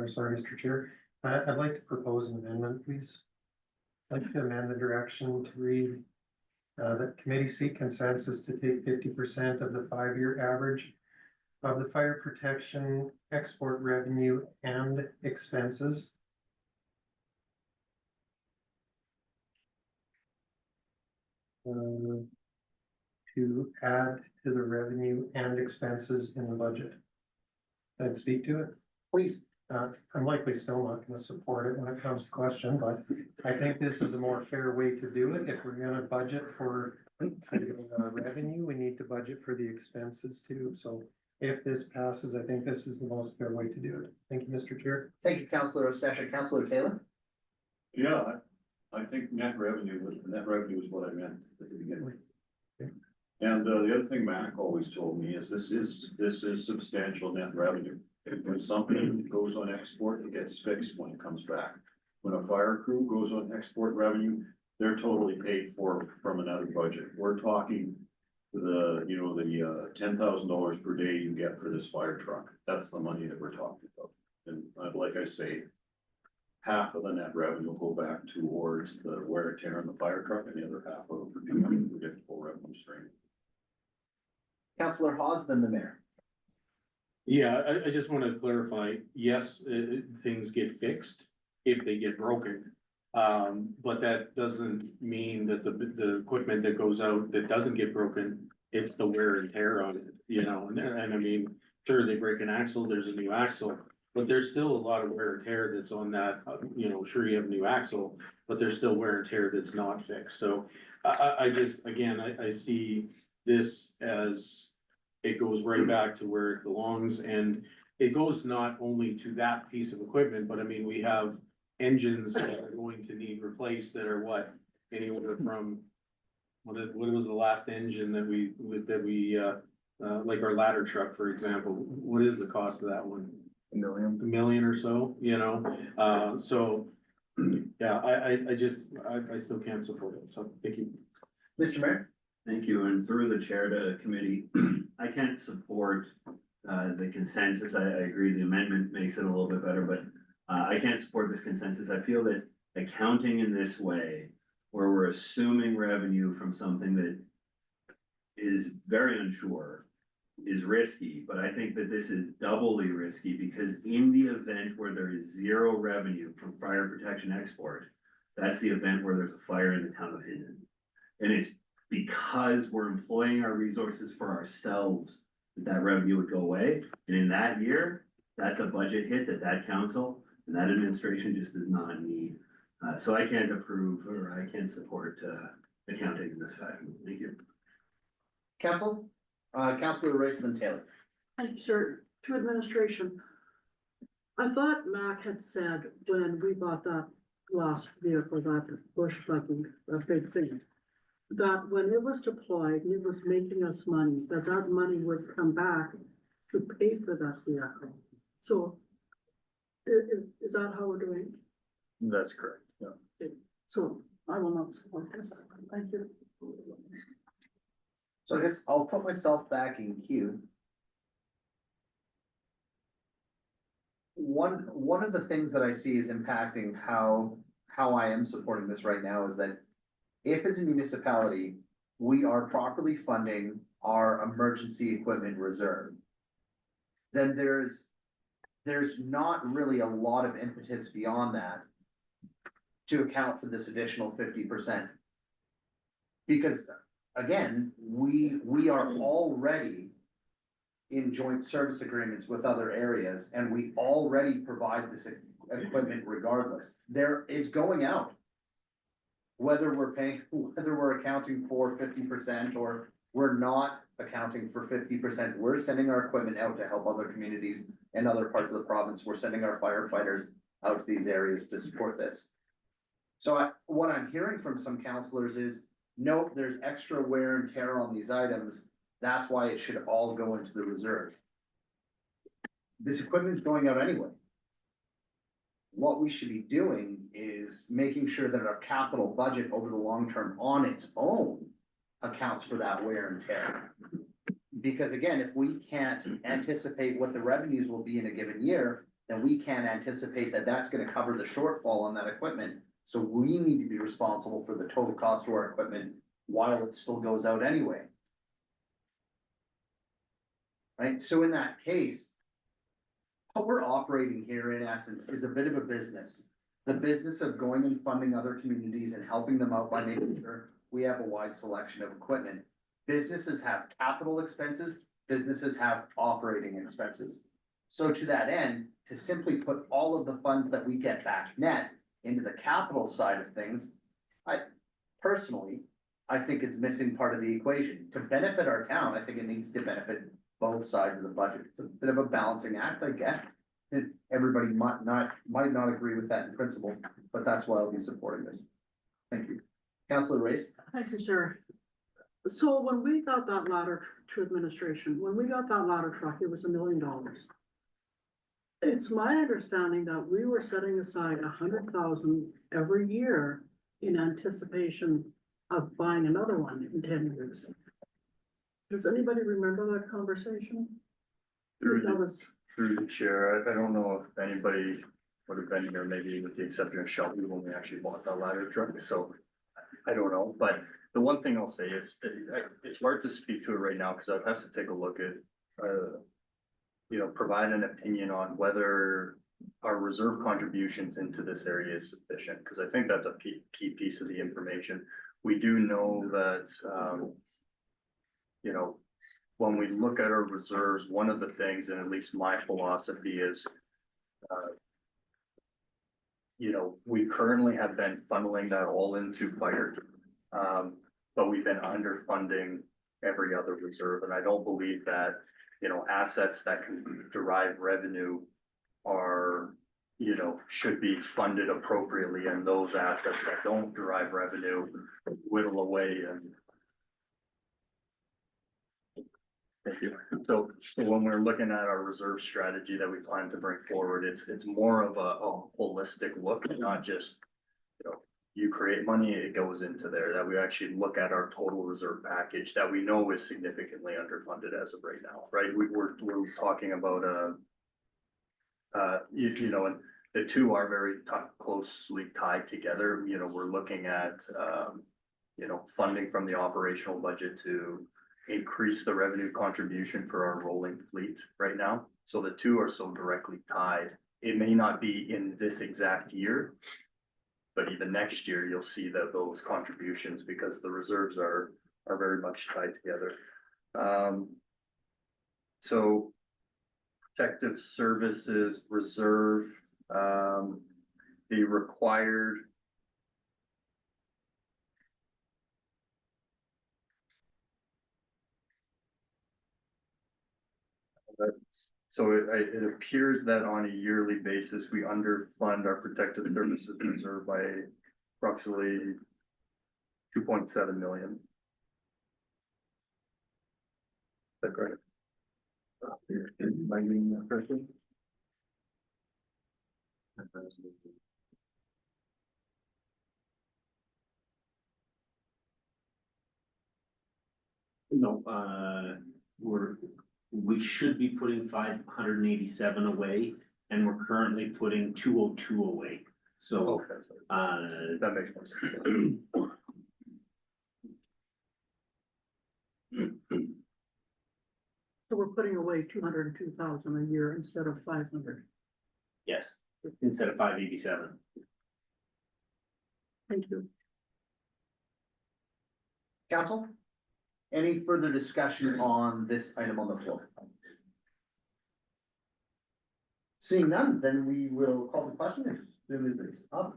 sorry, Mr. Chair. I'd like to propose an amendment, please. I'd like to amend the direction to read that committee seek consensus to take 50% of the 5-year average of the fire protection export revenue and expenses to add to the revenue and expenses in the budget. I'd speak to it. Please. I'm likely still not gonna support it when it comes to question, but I think this is a more fair way to do it. If we're gonna budget for revenue, we need to budget for the expenses too. So if this passes, I think this is the most fair way to do it. Thank you, Mr. Chair. Thank you, Councilor Ostashik. Councilor Taylor? Yeah, I think net revenue is what I meant at the beginning. And the other thing Mac always told me is this is substantial net revenue. When something goes on export, it gets fixed when it comes back. When a fire crew goes on export revenue, they're totally paid for from another budget. We're talking the $10,000 per day you get for this fire truck. That's the money that we're talking about. And like I say, half of the net revenue will go back towards the wear and tear on the fire truck, and the other half will become a predictable revenue stream. Councilor Hawes, then the mayor. Yeah, I just want to clarify, yes, things get fixed if they get broken. But that doesn't mean that the equipment that goes out that doesn't get broken, it's the wear and tear on it, you know, and I mean, sure, they break an axle, there's a new axle, but there's still a lot of wear and tear that's on that, you know, sure, you have a new axle, but there's still wear and tear that's not fixed. So I just, again, I see this as it goes right back to where it belongs, and it goes not only to that piece of equipment, but I mean, we have engines that are going to need replaced that are what, anywhere from, what was the last engine that we like our ladder truck, for example, what is the cost of that one? $1 million. $1 million or so, you know, so, yeah, I still can't support it, so thank you. Mr. Mayor? Thank you, and through the chair to committee, I can't support the consensus. I agree the amendment makes it a little bit better, but I can't support this consensus. I feel that accounting in this way, where we're assuming revenue from something that is very unsure, is risky, but I think that this is doubly risky because in the event where there is zero revenue from fire protection export, that's the event where there's a fire in the town of Hinton. And it's because we're employing our resources for ourselves that that revenue would go away. And in that year, that's a budget hit that that council and that administration just does not need. So I can't approve or I can't support accounting in this fashion. Thank you. Council, Councilor Race and Taylor. Thank you, sir. To administration. I thought Mac had said when we bought that last vehicle, that bush buggy, that big thing, that when it was deployed and it was making us money, that that money would come back to pay for that vehicle. So is that how we're doing? That's correct, yeah. So I will not support this. Thank you. So I guess I'll put myself back in queue. One of the things that I see is impacting how I am supporting this right now is that if as a municipality, we are properly funding our emergency equipment reserve, then there's not really a lot of impetus beyond that to account for this additional 50%. Because again, we are already in joint service agreements with other areas, and we already provide this equipment regardless. It's going out. Whether we're accounting for 50% or we're not accounting for 50%, we're sending our equipment out to help other communities in other parts of the province. We're sending our firefighters out to these areas to support this. So what I'm hearing from some counselors is, nope, there's extra wear and tear on these items. That's why it should all go into the reserve. This equipment's going out anyway. What we should be doing is making sure that our capital budget over the long term on its own accounts for that wear and tear. Because again, if we can't anticipate what the revenues will be in a given year, then we can't anticipate that that's gonna cover the shortfall on that equipment. So we need to be responsible for the total cost of our equipment while it still goes out anyway. Right, so in that case, what we're operating here in essence is a bit of a business. The business of going and funding other communities and helping them out by making sure we have a wide selection of equipment. Businesses have capital expenses, businesses have operating expenses. So to that end, to simply put all of the funds that we get back net into the capital side of things, I think it's missing part of the equation. To benefit our town, I think it needs to benefit both sides of the budget. It's a bit of a balancing act, I get. Everybody might not agree with that in principle, but that's why I'll be supporting this. Thank you. Councilor Race? Thank you, sir. So when we got that ladder to administration, when we got that ladder truck, it was $1 million. It's my understanding that we were setting aside 100,000 every year in anticipation of buying another one in 10 years. Does anybody remember that conversation? Through That was, the chair, I don't know if anybody would have been here, maybe with the exception of Shelby, when we actually bought that ladder truck, so I don't know, but the one thing I'll say is, it's hard to speak to it right now, because I'd have to take a look at, provide an opinion on whether our reserve contributions into this area is sufficient, because I think that's a key piece of the information. We do know that, when we look at our reserves, one of the things, and at least my philosophy is, we currently have been funneling that all into fire. But we've been underfunding every other reserve, and I don't believe that, assets that can derive revenue are, should be funded appropriately, and those assets that don't derive revenue whittle away and. Thank you. So when we're looking at our reserve strategy that we plan to bring forward, it's more of a holistic look, not just, you create money, it goes into there, that we actually look at our total reserve package that we know is significantly underfunded as of right now, right? We're talking about, and the two are very closely tied together. You know, we're looking at, you know, funding from the operational budget to increase the revenue contribution for our rolling fleet right now. So the two are so directly tied. It may not be in this exact year, but even next year, you'll see that those contributions, because the reserves are very much tied together. So protective services reserve, the required. So it appears that on a yearly basis, we underfund our protective services reserve by approximately 2.7 million. Is that correct? Am I reading that correctly? No, we should be putting 587 away, and we're currently putting 202 away. So, Okay, uh, that makes more sense. So we're putting away 202,000 a year instead of 500. yes, instead of 587. Thank you. Council? Any further discussion on this item on the floor? Seeing none, then we will call the question as soon as it's up.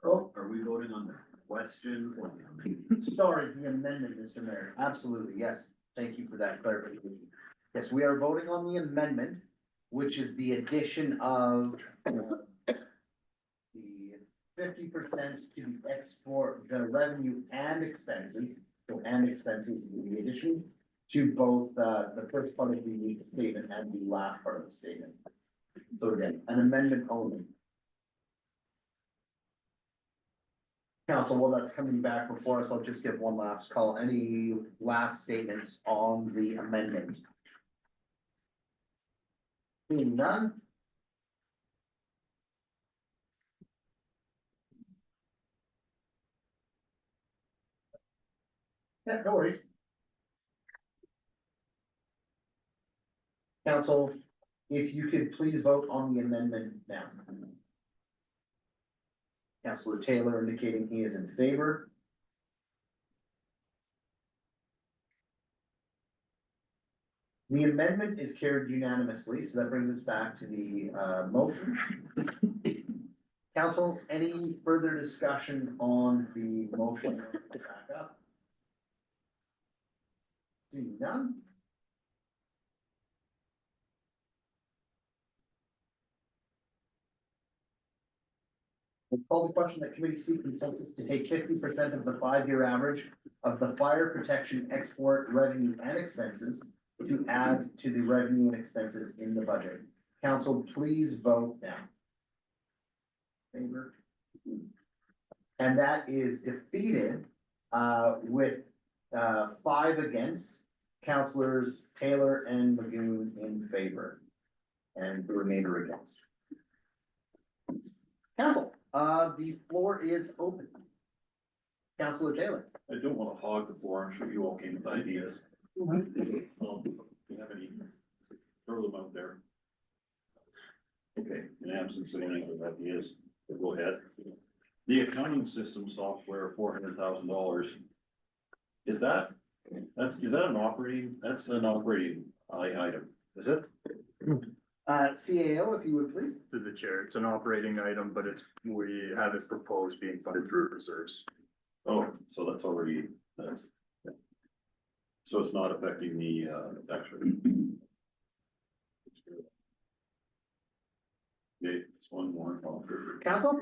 Oh, Are we voting on the question or the amendment? sorry, the amendment, Mr. Mayor. Absolutely, yes. Thank you for that clarification. Yes, we are voting on the amendment, which is the addition of the 50% to the export, the revenue and expenses, so and expenses in the addition to both, the first part of the statement and the last part of the statement. So again, an amendment only. Council, while that's coming back before us, I'll just give one last call. Any last statements on the amendment? Seeing none? Yeah, no worries. Council, if you could please vote on the amendment now. Councilor Taylor indicating he is in favor. The amendment is carried unanimously, so that brings us back to the motion. Council, any further discussion on the motion? Back up. Seeing none? We'll call the question that committee seek consensus to take 50% of the 5-year average of the fire protection export revenue and expenses to add to the revenue and expenses in the budget. Council, please vote now. Favor. And that is defeated with 5 against, councilors Taylor and Lagoon in favor, and the remainder against. Council, the floor is open. Councilor Taylor. I don't want to hog the floor. I'm sure you all came with ideas. If you have any, throw them out there. Okay, in absence of any other ideas, go ahead. The accounting system software, $400,000. Is that an operating, that's an operating item, is it? CAO, if you would please. To the chair, it's an operating item, but we have it proposed being funded through reserves. Oh, so that's already, that's. So it's not affecting the tax rate. Okay, it's one more. Council?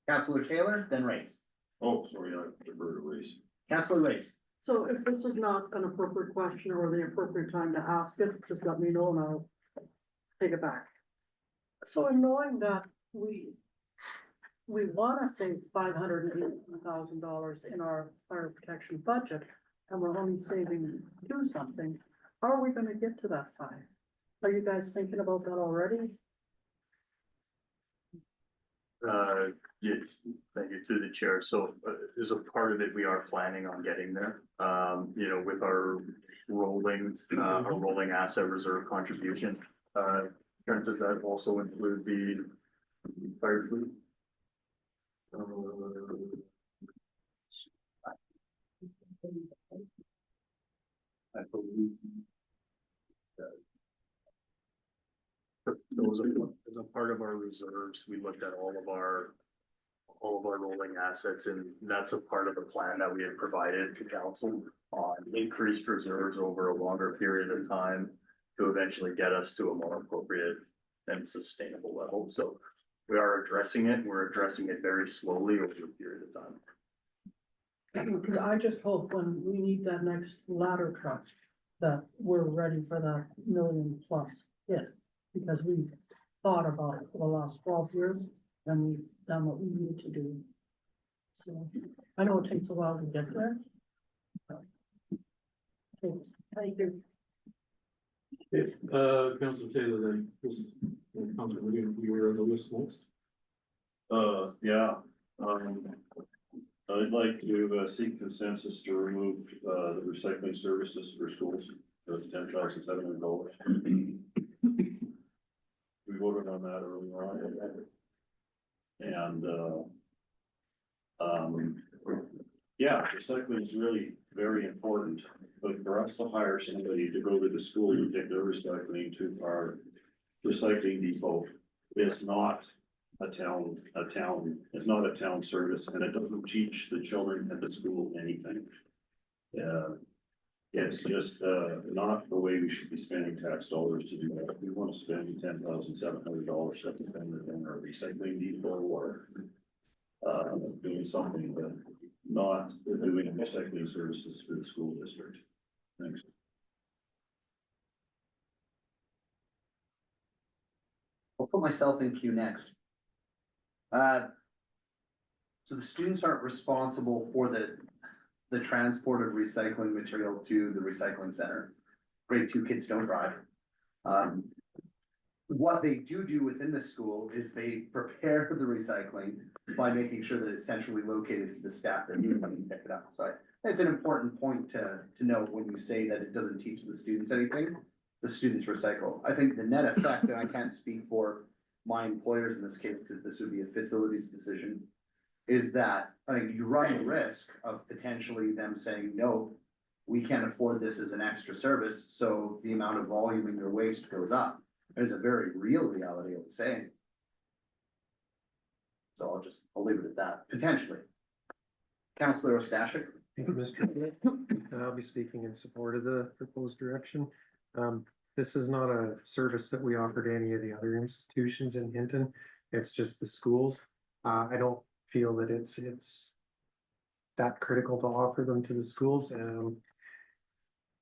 Councilor Taylor, then Race. Oh, sorry, I defer to Race. Councilor Race. So if this is not an appropriate question or the appropriate time to ask it, just let me know and I'll take it back. So in knowing that we we wanna save $580,000 in our fire protection budget, and we're only saving two something, how are we gonna get to that five? Are you guys thinking about that already? Yes, thank you to the chair. So as a part of it, we are planning on getting there. You know, with our rolling asset reserve contribution. Trent, does that also include the fire fleet? I believe. As a part of our reserves, we looked at all of our rolling assets, and that's a part of the plan that we had provided to council on increased reserves over a longer period of time to eventually get us to a more appropriate and sustainable level. So we are addressing it. We're addressing it very slowly over a period of time. Cause I just hope when we need that next ladder truck, that we're ready for that million plus hit. Because we've thought about it for the last 12 years and we've done what we need to do. So I know it takes a while to get there. Okay, thank you. Council Taylor, then, Council William, you were on the list next. Yeah, I'd like to seek consensus to remove the recycling services for schools, that's $10,700. We voted on that earlier on. And yeah, recycling is really very important, but for us to hire somebody to go to the school and take their recycling to our recycling depot is not a town, it's not a town service, and it doesn't teach the children at the school anything. It's just not the way we should be spending tax dollars to do that. If we want to spend $10,700 to spend it on our recycling depot or doing something, but not doing recycling services for the school district. Thanks. I'll put myself in queue next. So the students aren't responsible for the transport of recycling material to the recycling center. Grade 2 kids don't drive. What they do within the school is they prepare the recycling by making sure that it's centrally located for the staff that need to pick it up. So that's an important point to note when you say that it doesn't teach the students anything. The students recycle. I think the net effect, and I can't speak for my employers in this case, because this would be a facilities decision, is that I think you run the risk of potentially them saying, no, we can't afford this as an extra service, so the amount of volume in your waste goes up. There's a very real reality, I would say. So I'll leave it at that, potentially. Councillor Ostashik? Thank you, Mr. Chair. I'll be speaking in support of the proposed direction. This is not a service that we offer to any of the other institutions in Hinton. It's just the schools. I don't feel that it's that critical to offer them to the schools. And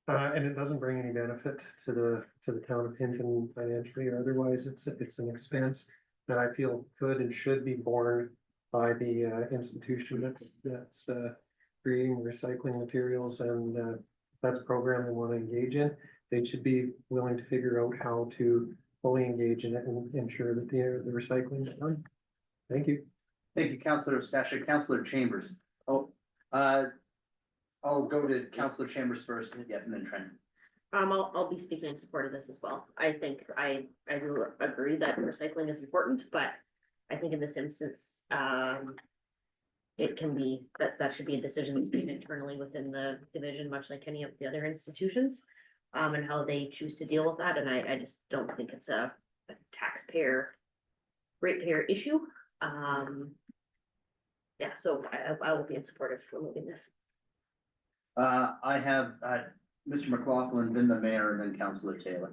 it doesn't bring any benefit to the town of Hinton financially or otherwise. It's an expense that I feel could and should be borne by the institution that's creating recycling materials, and that's a program they want to engage in. They should be willing to figure out how to fully engage in it and ensure that the recycling is done. Thank you. Thank you, Councillor Ostashik. Councillor Chambers. Oh, I'll go to Councillor Chambers first, and then Trent. I'll be speaking in support of this as well. I think I do agree that recycling is important, but I think in this instance, it can be, that should be a decision that's made internally within the division, much like any of the other institutions, and how they choose to deal with that. And I just don't think it's a ratepayer issue. Yeah, so I will be in support of removing this. I have Mr. McLaughlin, then the mayor, and then Councillor Taylor.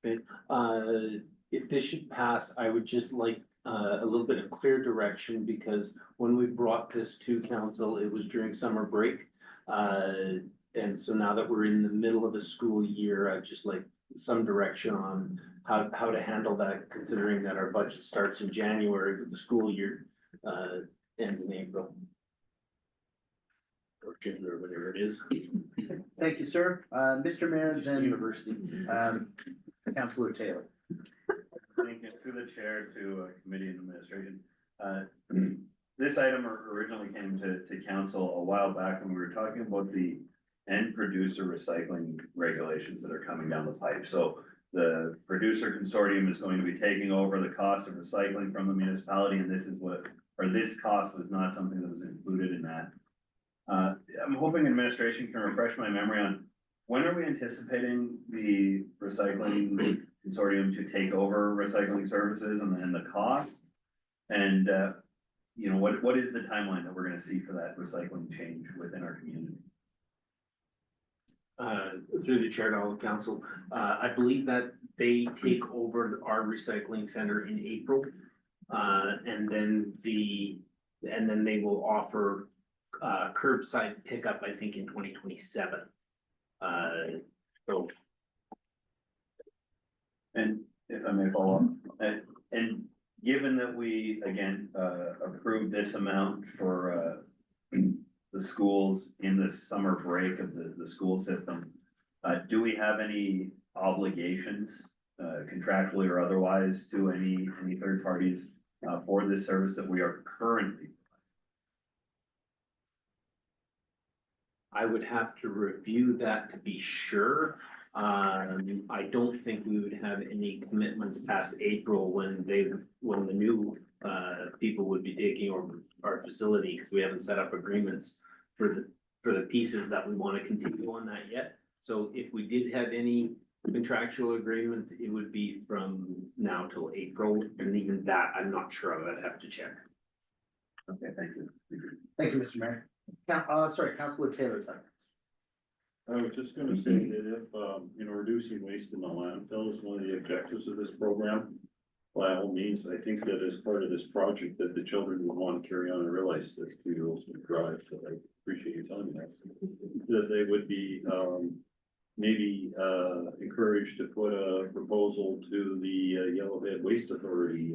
If this should pass, I would just like a little bit of clear direction, because when we brought this to council, it was during summer break. And so now that we're in the middle of the school year, I'd just like some direction on how to handle that, considering that our budget starts in January with the school year ends in April. Or June or whatever it is. Thank you, sir. Mr. Mayor, then, University. Councilor Taylor. Thank you through the chair to committee and administration. This item originally came to council a while back when we were talking about the end producer recycling regulations that are coming down the pipe. So the producer consortium is going to be taking over the cost of recycling from the municipality, and this is what, or this cost was not something that was included in that. I'm hoping administration can refresh my memory on when are we anticipating the recycling consortium to take over recycling services and the cost? And, you know, what is the timeline that we're gonna see for that recycling change within our community? Through the chair to all of council, I believe that they take over our recycling center in April. And then they will offer curbside pickup, I think, in 2027. So And if I may follow up, and given that we, again, approved this amount for, the schools in the summer break of the school system, do we have any obligations, contractually or otherwise, to any third parties, for this service that we are currently? I would have to review that to be sure. I don't think we would have any commitments past April when the new people would be taking over our facility, because we haven't set up agreements for the pieces that we want to continue on that yet. So if we did have any contractual agreement, it would be from now till April, and even that, I'm not sure of. I'd have to check. Okay, thank you. Thank you, Mr. Mayor. Sorry, Councilor Taylor, second. I was just gonna say that if, you know, reducing waste in the landfill is one of the objectives of this program, by all means, I think that as part of this project, that the children would want to carry on. and realize that 2-year-olds would drive, so I appreciate you telling me that. That they would be, maybe, encouraged to put a proposal to the Yellowhead Waste Authority,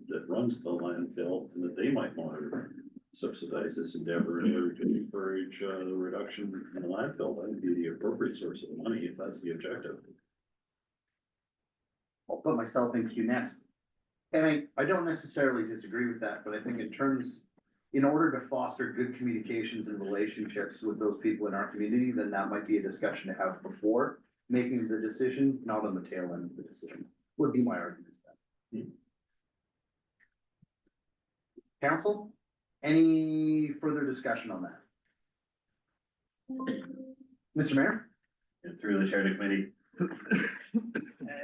that runs the landfill, and that they might want to subsidize this endeavor in order to encourage, the reduction in the landfill. That would be the appropriate source of money if that's the objective. I'll put myself in queue next. And I don't necessarily disagree with that, but I think in order to foster good communications and relationships with those people in our community, then that might be a discussion to have before making the decision, not on the tail end of the decision, would be my argument. Council, any further discussion on that? Mr. Mayor? And through the chair to committee.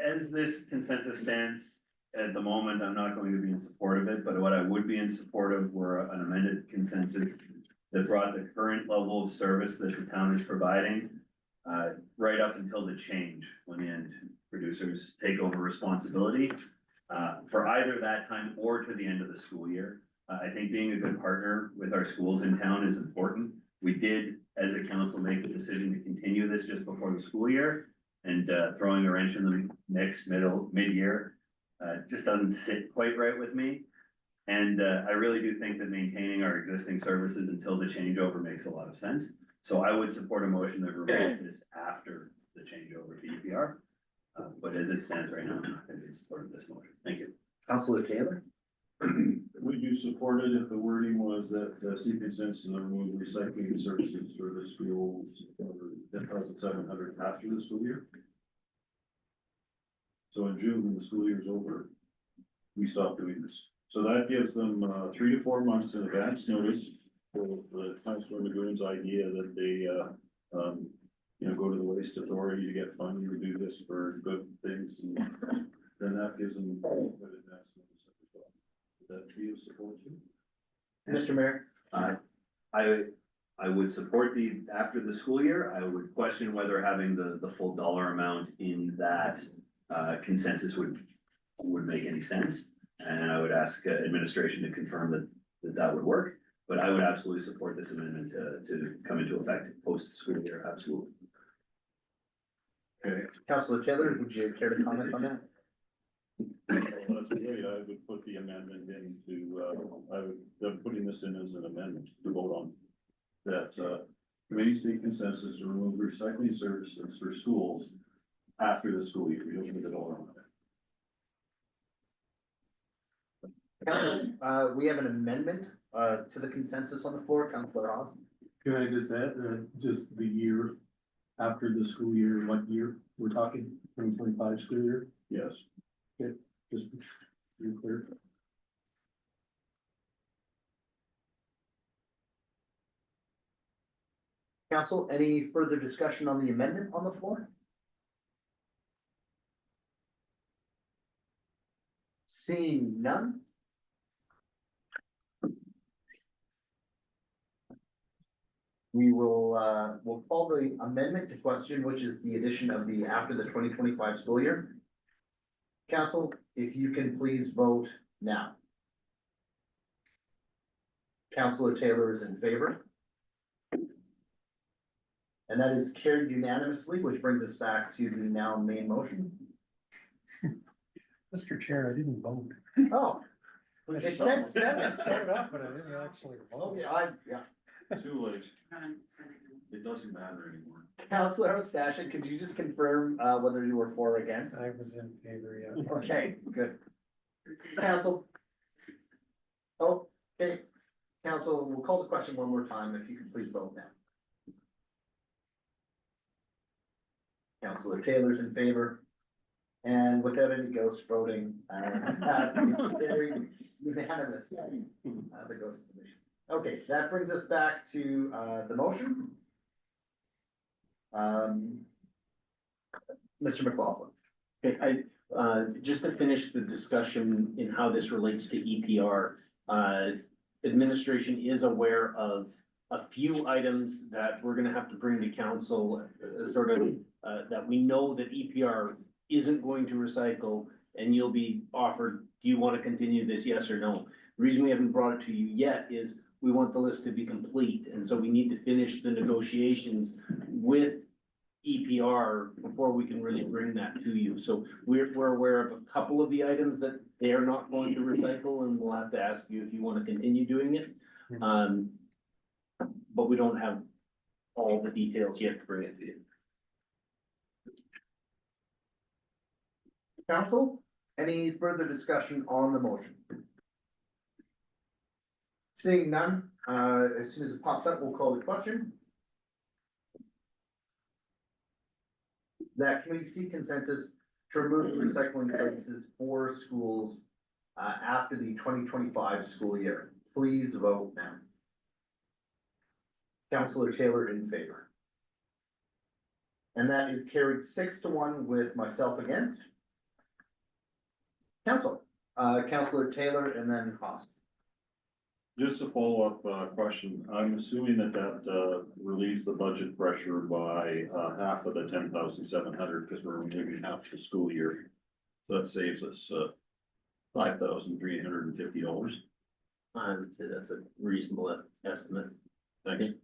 As this consensus stands at the moment, I'm not going to be in support of it, but what I would be in support of were an amended consensus that brought the current level of service that the town is providing, right up until the change when the end producers take over responsibility, for either that time or to the end of the school year. I think being a good partner with our schools in town is important. We did, as a council, make the decision to continue this just before the school year, and throwing a wrench in the mix mid-year just doesn't sit quite right with me. And I really do think that maintaining our existing services until the changeover makes a lot of sense. So I would support a motion that removes this after the changeover to EPR. But as it stands right now, I'm not going to be in support of this motion. Thank you. Councilor Taylor? Would you support it if the wording was that seek consents to remove recycling services for the schools for 10,700 after the school year? So in June, when the school year is over, we stop doing this. So that gives them 3 to 4 months in advance notice for the Councilor Magoon's idea that they, you know, go to the waste authority to get funding to do this for good things, and then that gives them good advance notice as well. Would that be of support to you? Mr. Mayor? I would support after the school year. I would question whether having the full dollar amount in that consensus would make any sense. And I would ask administration to confirm that would work. But I would absolutely support this amendment to come into effect post-school year, absolutely. Okay. Councilor Taylor, would you care to comment on that? That's great. I would put the amendment into, I'm putting this in as an amendment to vote on. That, committee seek consensus to remove recycling services for schools after the school year. We don't need it all on it. Council, we have an amendment, to the consensus on the floor, Councilor Hawes. Can I just add, just the year after the school year, what year we're talking, 2025 school year, Yes. just to be clear. Council, any further discussion on the amendment on the floor? Seeing none. We will, we'll call the amendment to question, which is the addition of the after the 2025 school year. Council, if you can please vote now. Councilor Taylor is in favor. And that is carried unanimously, which brings us back to the now main motion. Mr. Chair, I didn't vote. Oh, it said seven. Showed up, but I didn't actually vote. Okay, yeah. Too late. It doesn't matter anymore. Councilor Ostashik, could you just confirm, whether you were for or against? I was in favor, yeah. Okay, good. Council. Oh, okay. Council, we'll call the question one more time, if you could please vote now. Councilor Taylor's in favor. And without any ghost voting, it's very unanimous, the ghost commission. Okay, that brings us back to, the motion. Mr. McLaughlin. Okay, just to finish the discussion in how this relates to EPR, administration is aware of a few items that we're gonna have to bring to council, that we know that EPR isn't going to recycle, and you'll be offered, do you wanna continue this, yes or no? The reason we haven't brought it to you yet is we want the list to be complete, and so we need to finish the negotiations with EPR before we can really bring that to you. So we're aware of a couple of the items that they are not going to recycle, and we'll have to ask you if you wanna continue doing it. But we don't have all the details yet to bring it to you. Council, any further discussion on the motion? Seeing none, as soon as it pops up, we'll call the question. That committee seek consensus to remove the recycling services for schools after the 2025 school year. Please vote now. Councilor Taylor in favor. And that is carried 6-1 with myself against. Councilor Taylor and then Cost. Just a follow-up, question. I'm assuming that relieves the budget pressure by, half of the 10,700, because we're removing half the school year. So that saves us, $5,350. I would say that's a reasonable estimate. Thanks.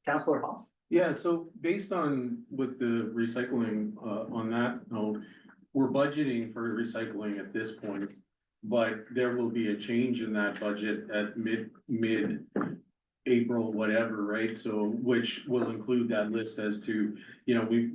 Councilor Cost. Yeah, so based on with the recycling, on that note, we're budgeting for recycling at this point. But there will be a change in that budget at mid-April, whatever, right? So, which will include that list as to, you know, we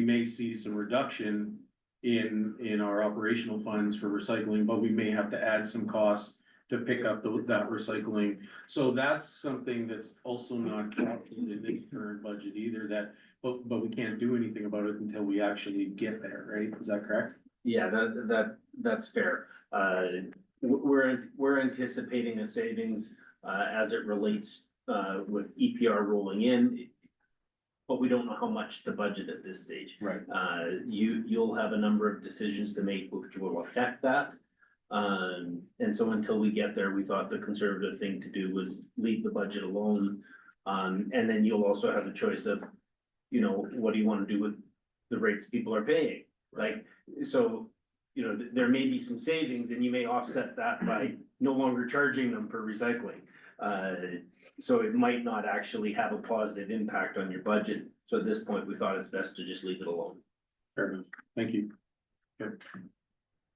may see some reduction in our operational funds for recycling, but we may have to add some costs to pick up that recycling. So that's something that's also not captured in this current budget either, but we can't do anything about it until we actually get there, right? Is that correct? Yeah, that's fair. We're anticipating a savings, as it relates, with EPR rolling in. But we don't know how much to budget at this stage. Right. You'll have a number of decisions to make which will affect that. And so until we get there, we thought the conservative thing to do was leave the budget alone. And then you'll also have a choice of, you know, what do you wanna do with the rates people are paying? Like, so, you know, there may be some savings and you may offset that by no longer charging them for recycling. So it might not actually have a positive impact on your budget. So at this point, we thought it's best to just leave it alone. Fair enough. Thank you.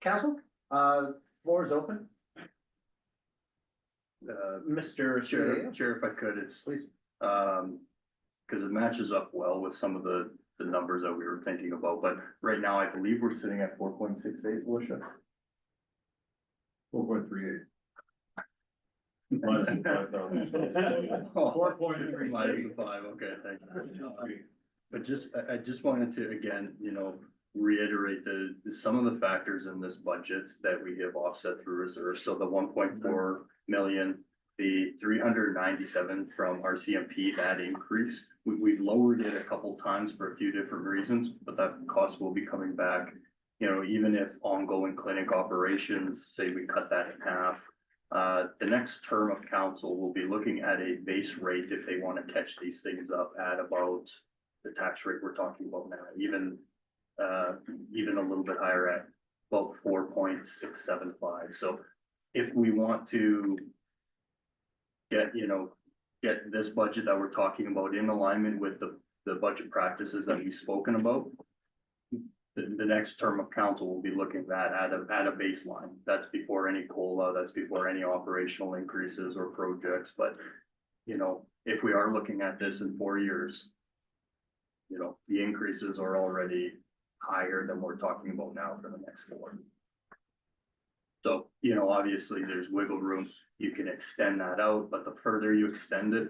Council, floor is open, Mr. Yeah. Chair, if I could, it's, please. Cause it matches up well with some of the numbers that we were thinking about, but right now I believe we're sitting at 4.68, Alicia. 4.38. Minus the 5,000. 4.3 minus the 5, okay, thank you. But just, I just wanted to, again, reiterate some of the factors in this budget that we have offset through reserves. So the 1.4 million, the 397 from RCMP, that increase, we've lowered it a couple times for a few different reasons, but that cost will be coming back. Even if ongoing clinic operations, say we cut that in half, the next term of council will be looking at a base rate if they want to catch these things up at about the tax rate we're talking about now, even a little bit higher at about 4.675. So if we want to get this budget that we're talking about in alignment with the budget practices that we've spoken about, the next term of council will be looking at a baseline. That's before any COLA, that's before any operational increases or projects. But, if we are looking at this in 4 years, the increases are already higher than we're talking about now for the next 4. So, obviously there's wiggle room. You can extend that out, but the further you extend it,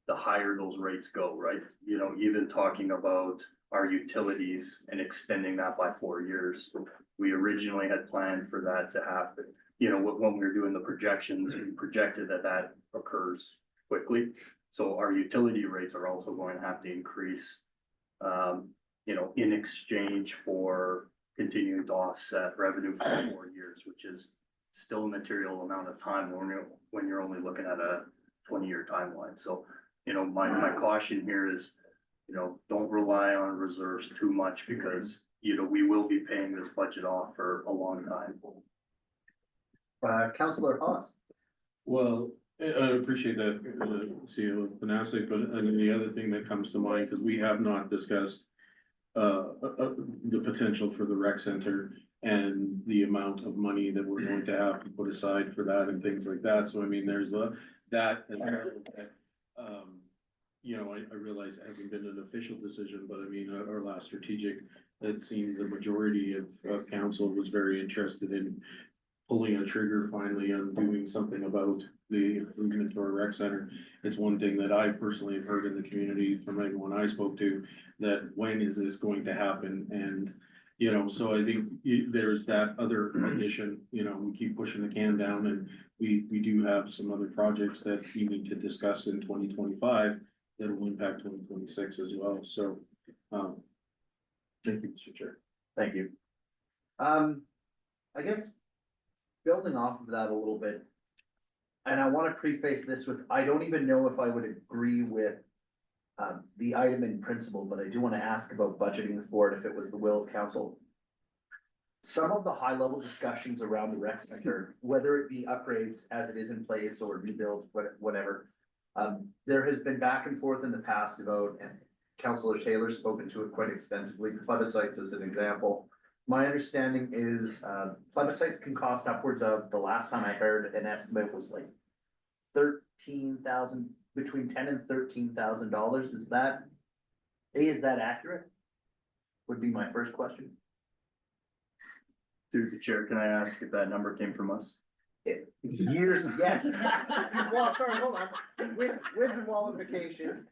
the higher those rates go, right? Even talking about our utilities and extending that by 4 years. We originally had planned for that to happen. When we were doing the projections, we projected that occurs quickly. So our utility rates are also going to have to increase, in exchange for continuing to offset revenue for 4 years, which is still a material amount of time when you're only looking at a 20-year timeline. So, my caution here is, don't rely on reserves too much because, we will be paying this budget off for a long time. Councillor Hawes. Well, I appreciate that, CEO Panasic, but and then the other thing that comes to mind, because we have not discussed the potential for the rec center and the amount of money that we're going to have to put aside for that and things like that. So I mean, there's that as well that, I realize it hasn't been an official decision, but I mean, our last strategic, it seemed the majority of council was very interested in pulling a trigger finally on doing something about the improvement to our rec center. It's one thing that I personally have heard in the community from everyone I spoke to, that when is this going to happen? And, so I think there's that other addition, we keep pushing the can down and we do have some other projects that we need to discuss in 2025 that will impact 2026 as well. So, thank you, Mr. Chair. Thank you. I guess building off of that a little bit, and I want to preface this with, I don't even know if I would agree with the item in principle, but I do want to ask about budgeting for it if it was the will of council. Some of the high level discussions around the rec center, whether it be upgrades as it is in place or rebuilds, whatever. There has been back and forth in the past about, and Councillor Taylor's spoken to it quite extensively, plebiscites as an example. My understanding is plebiscites can cost upwards of, the last time I heard an estimate was like 13,000, between $10,000 and $13,000. Is that accurate? Would be my first question. Through the chair, can I ask if that number came from us? Years, yes. Well, sorry, hold on. With qualification,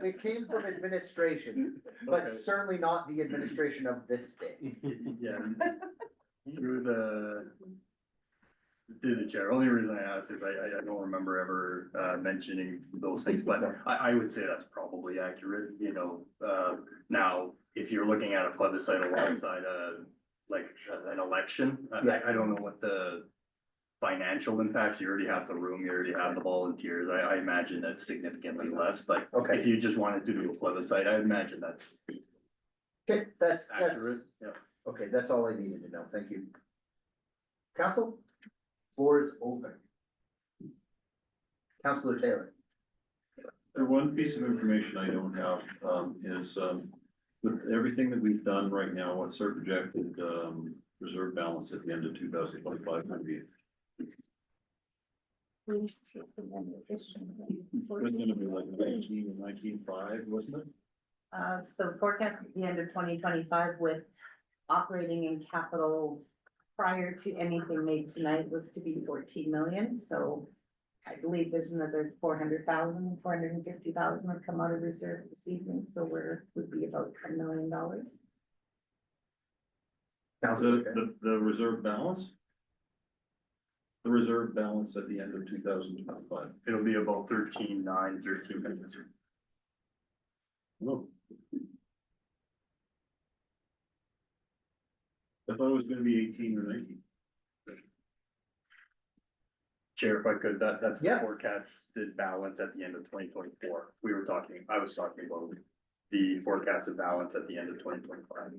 it came from administration, but Okay. certainly not the administration of this state. Yeah. Through the chair, only reason I asked is I don't remember ever mentioning those things, but I would say that's probably accurate, now, if you're looking at a plebiscite alongside an election, I don't know what the financial impacts. You already have the room, you already have the volunteers. I imagine that's significantly less, but Okay. if you just wanted to do a plebiscite, I imagine that's Okay, that's, accurate, yeah. okay, that's all I needed to know. Thank you. Council, floor is open. Councillor Taylor. The one piece of information I don't have, is, With everything that we've done right now, what's our projected, reserve balance at the end of 2025 gonna be? It was gonna be like 19 or 19.5, wasn't it? So forecast at the end of 2025 with operating and capital prior to anything made tonight was to be 14 million, so I believe there's another 400,000, 450,000 would come out of reserve this evening, so would be about $10 million. The reserve balance? The reserve balance at the end of 2025. It'll be about 13.9, 13 minutes. Oh. I thought it was gonna be 18 or 19. Chair, if I could, that's the Yeah. forecasted balance at the end of 2024. I was talking about the forecasted balance at the end of 2025.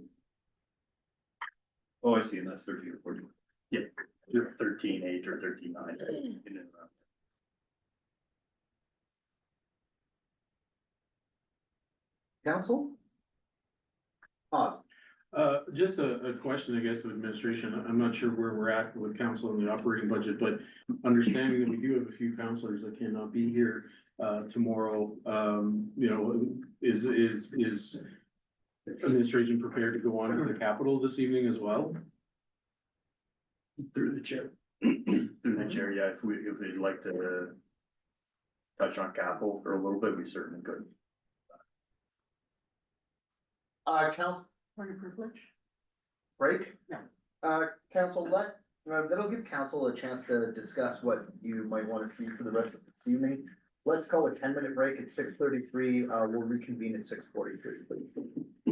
Oh, I see, and that's 13 or 14. Yeah, 13.8 or 13.9. in and around. Council? Pause. Just a question, I guess, of administration. I'm not sure where we're at with council and the operating budget, but understanding that we do have a few councilors that cannot be here tomorrow, you know, is administration prepared to go on to the Capitol this evening as well? Through the chair. Through the chair, yeah, if we'd like to touch on capital for a little bit, we certainly could. Council, For your privilege? break? Yeah. Council, that'll give council a chance to discuss what you might wanna see for the rest of the evening. Let's call a 10-minute break at 6:33, we'll reconvene at 6:43, please.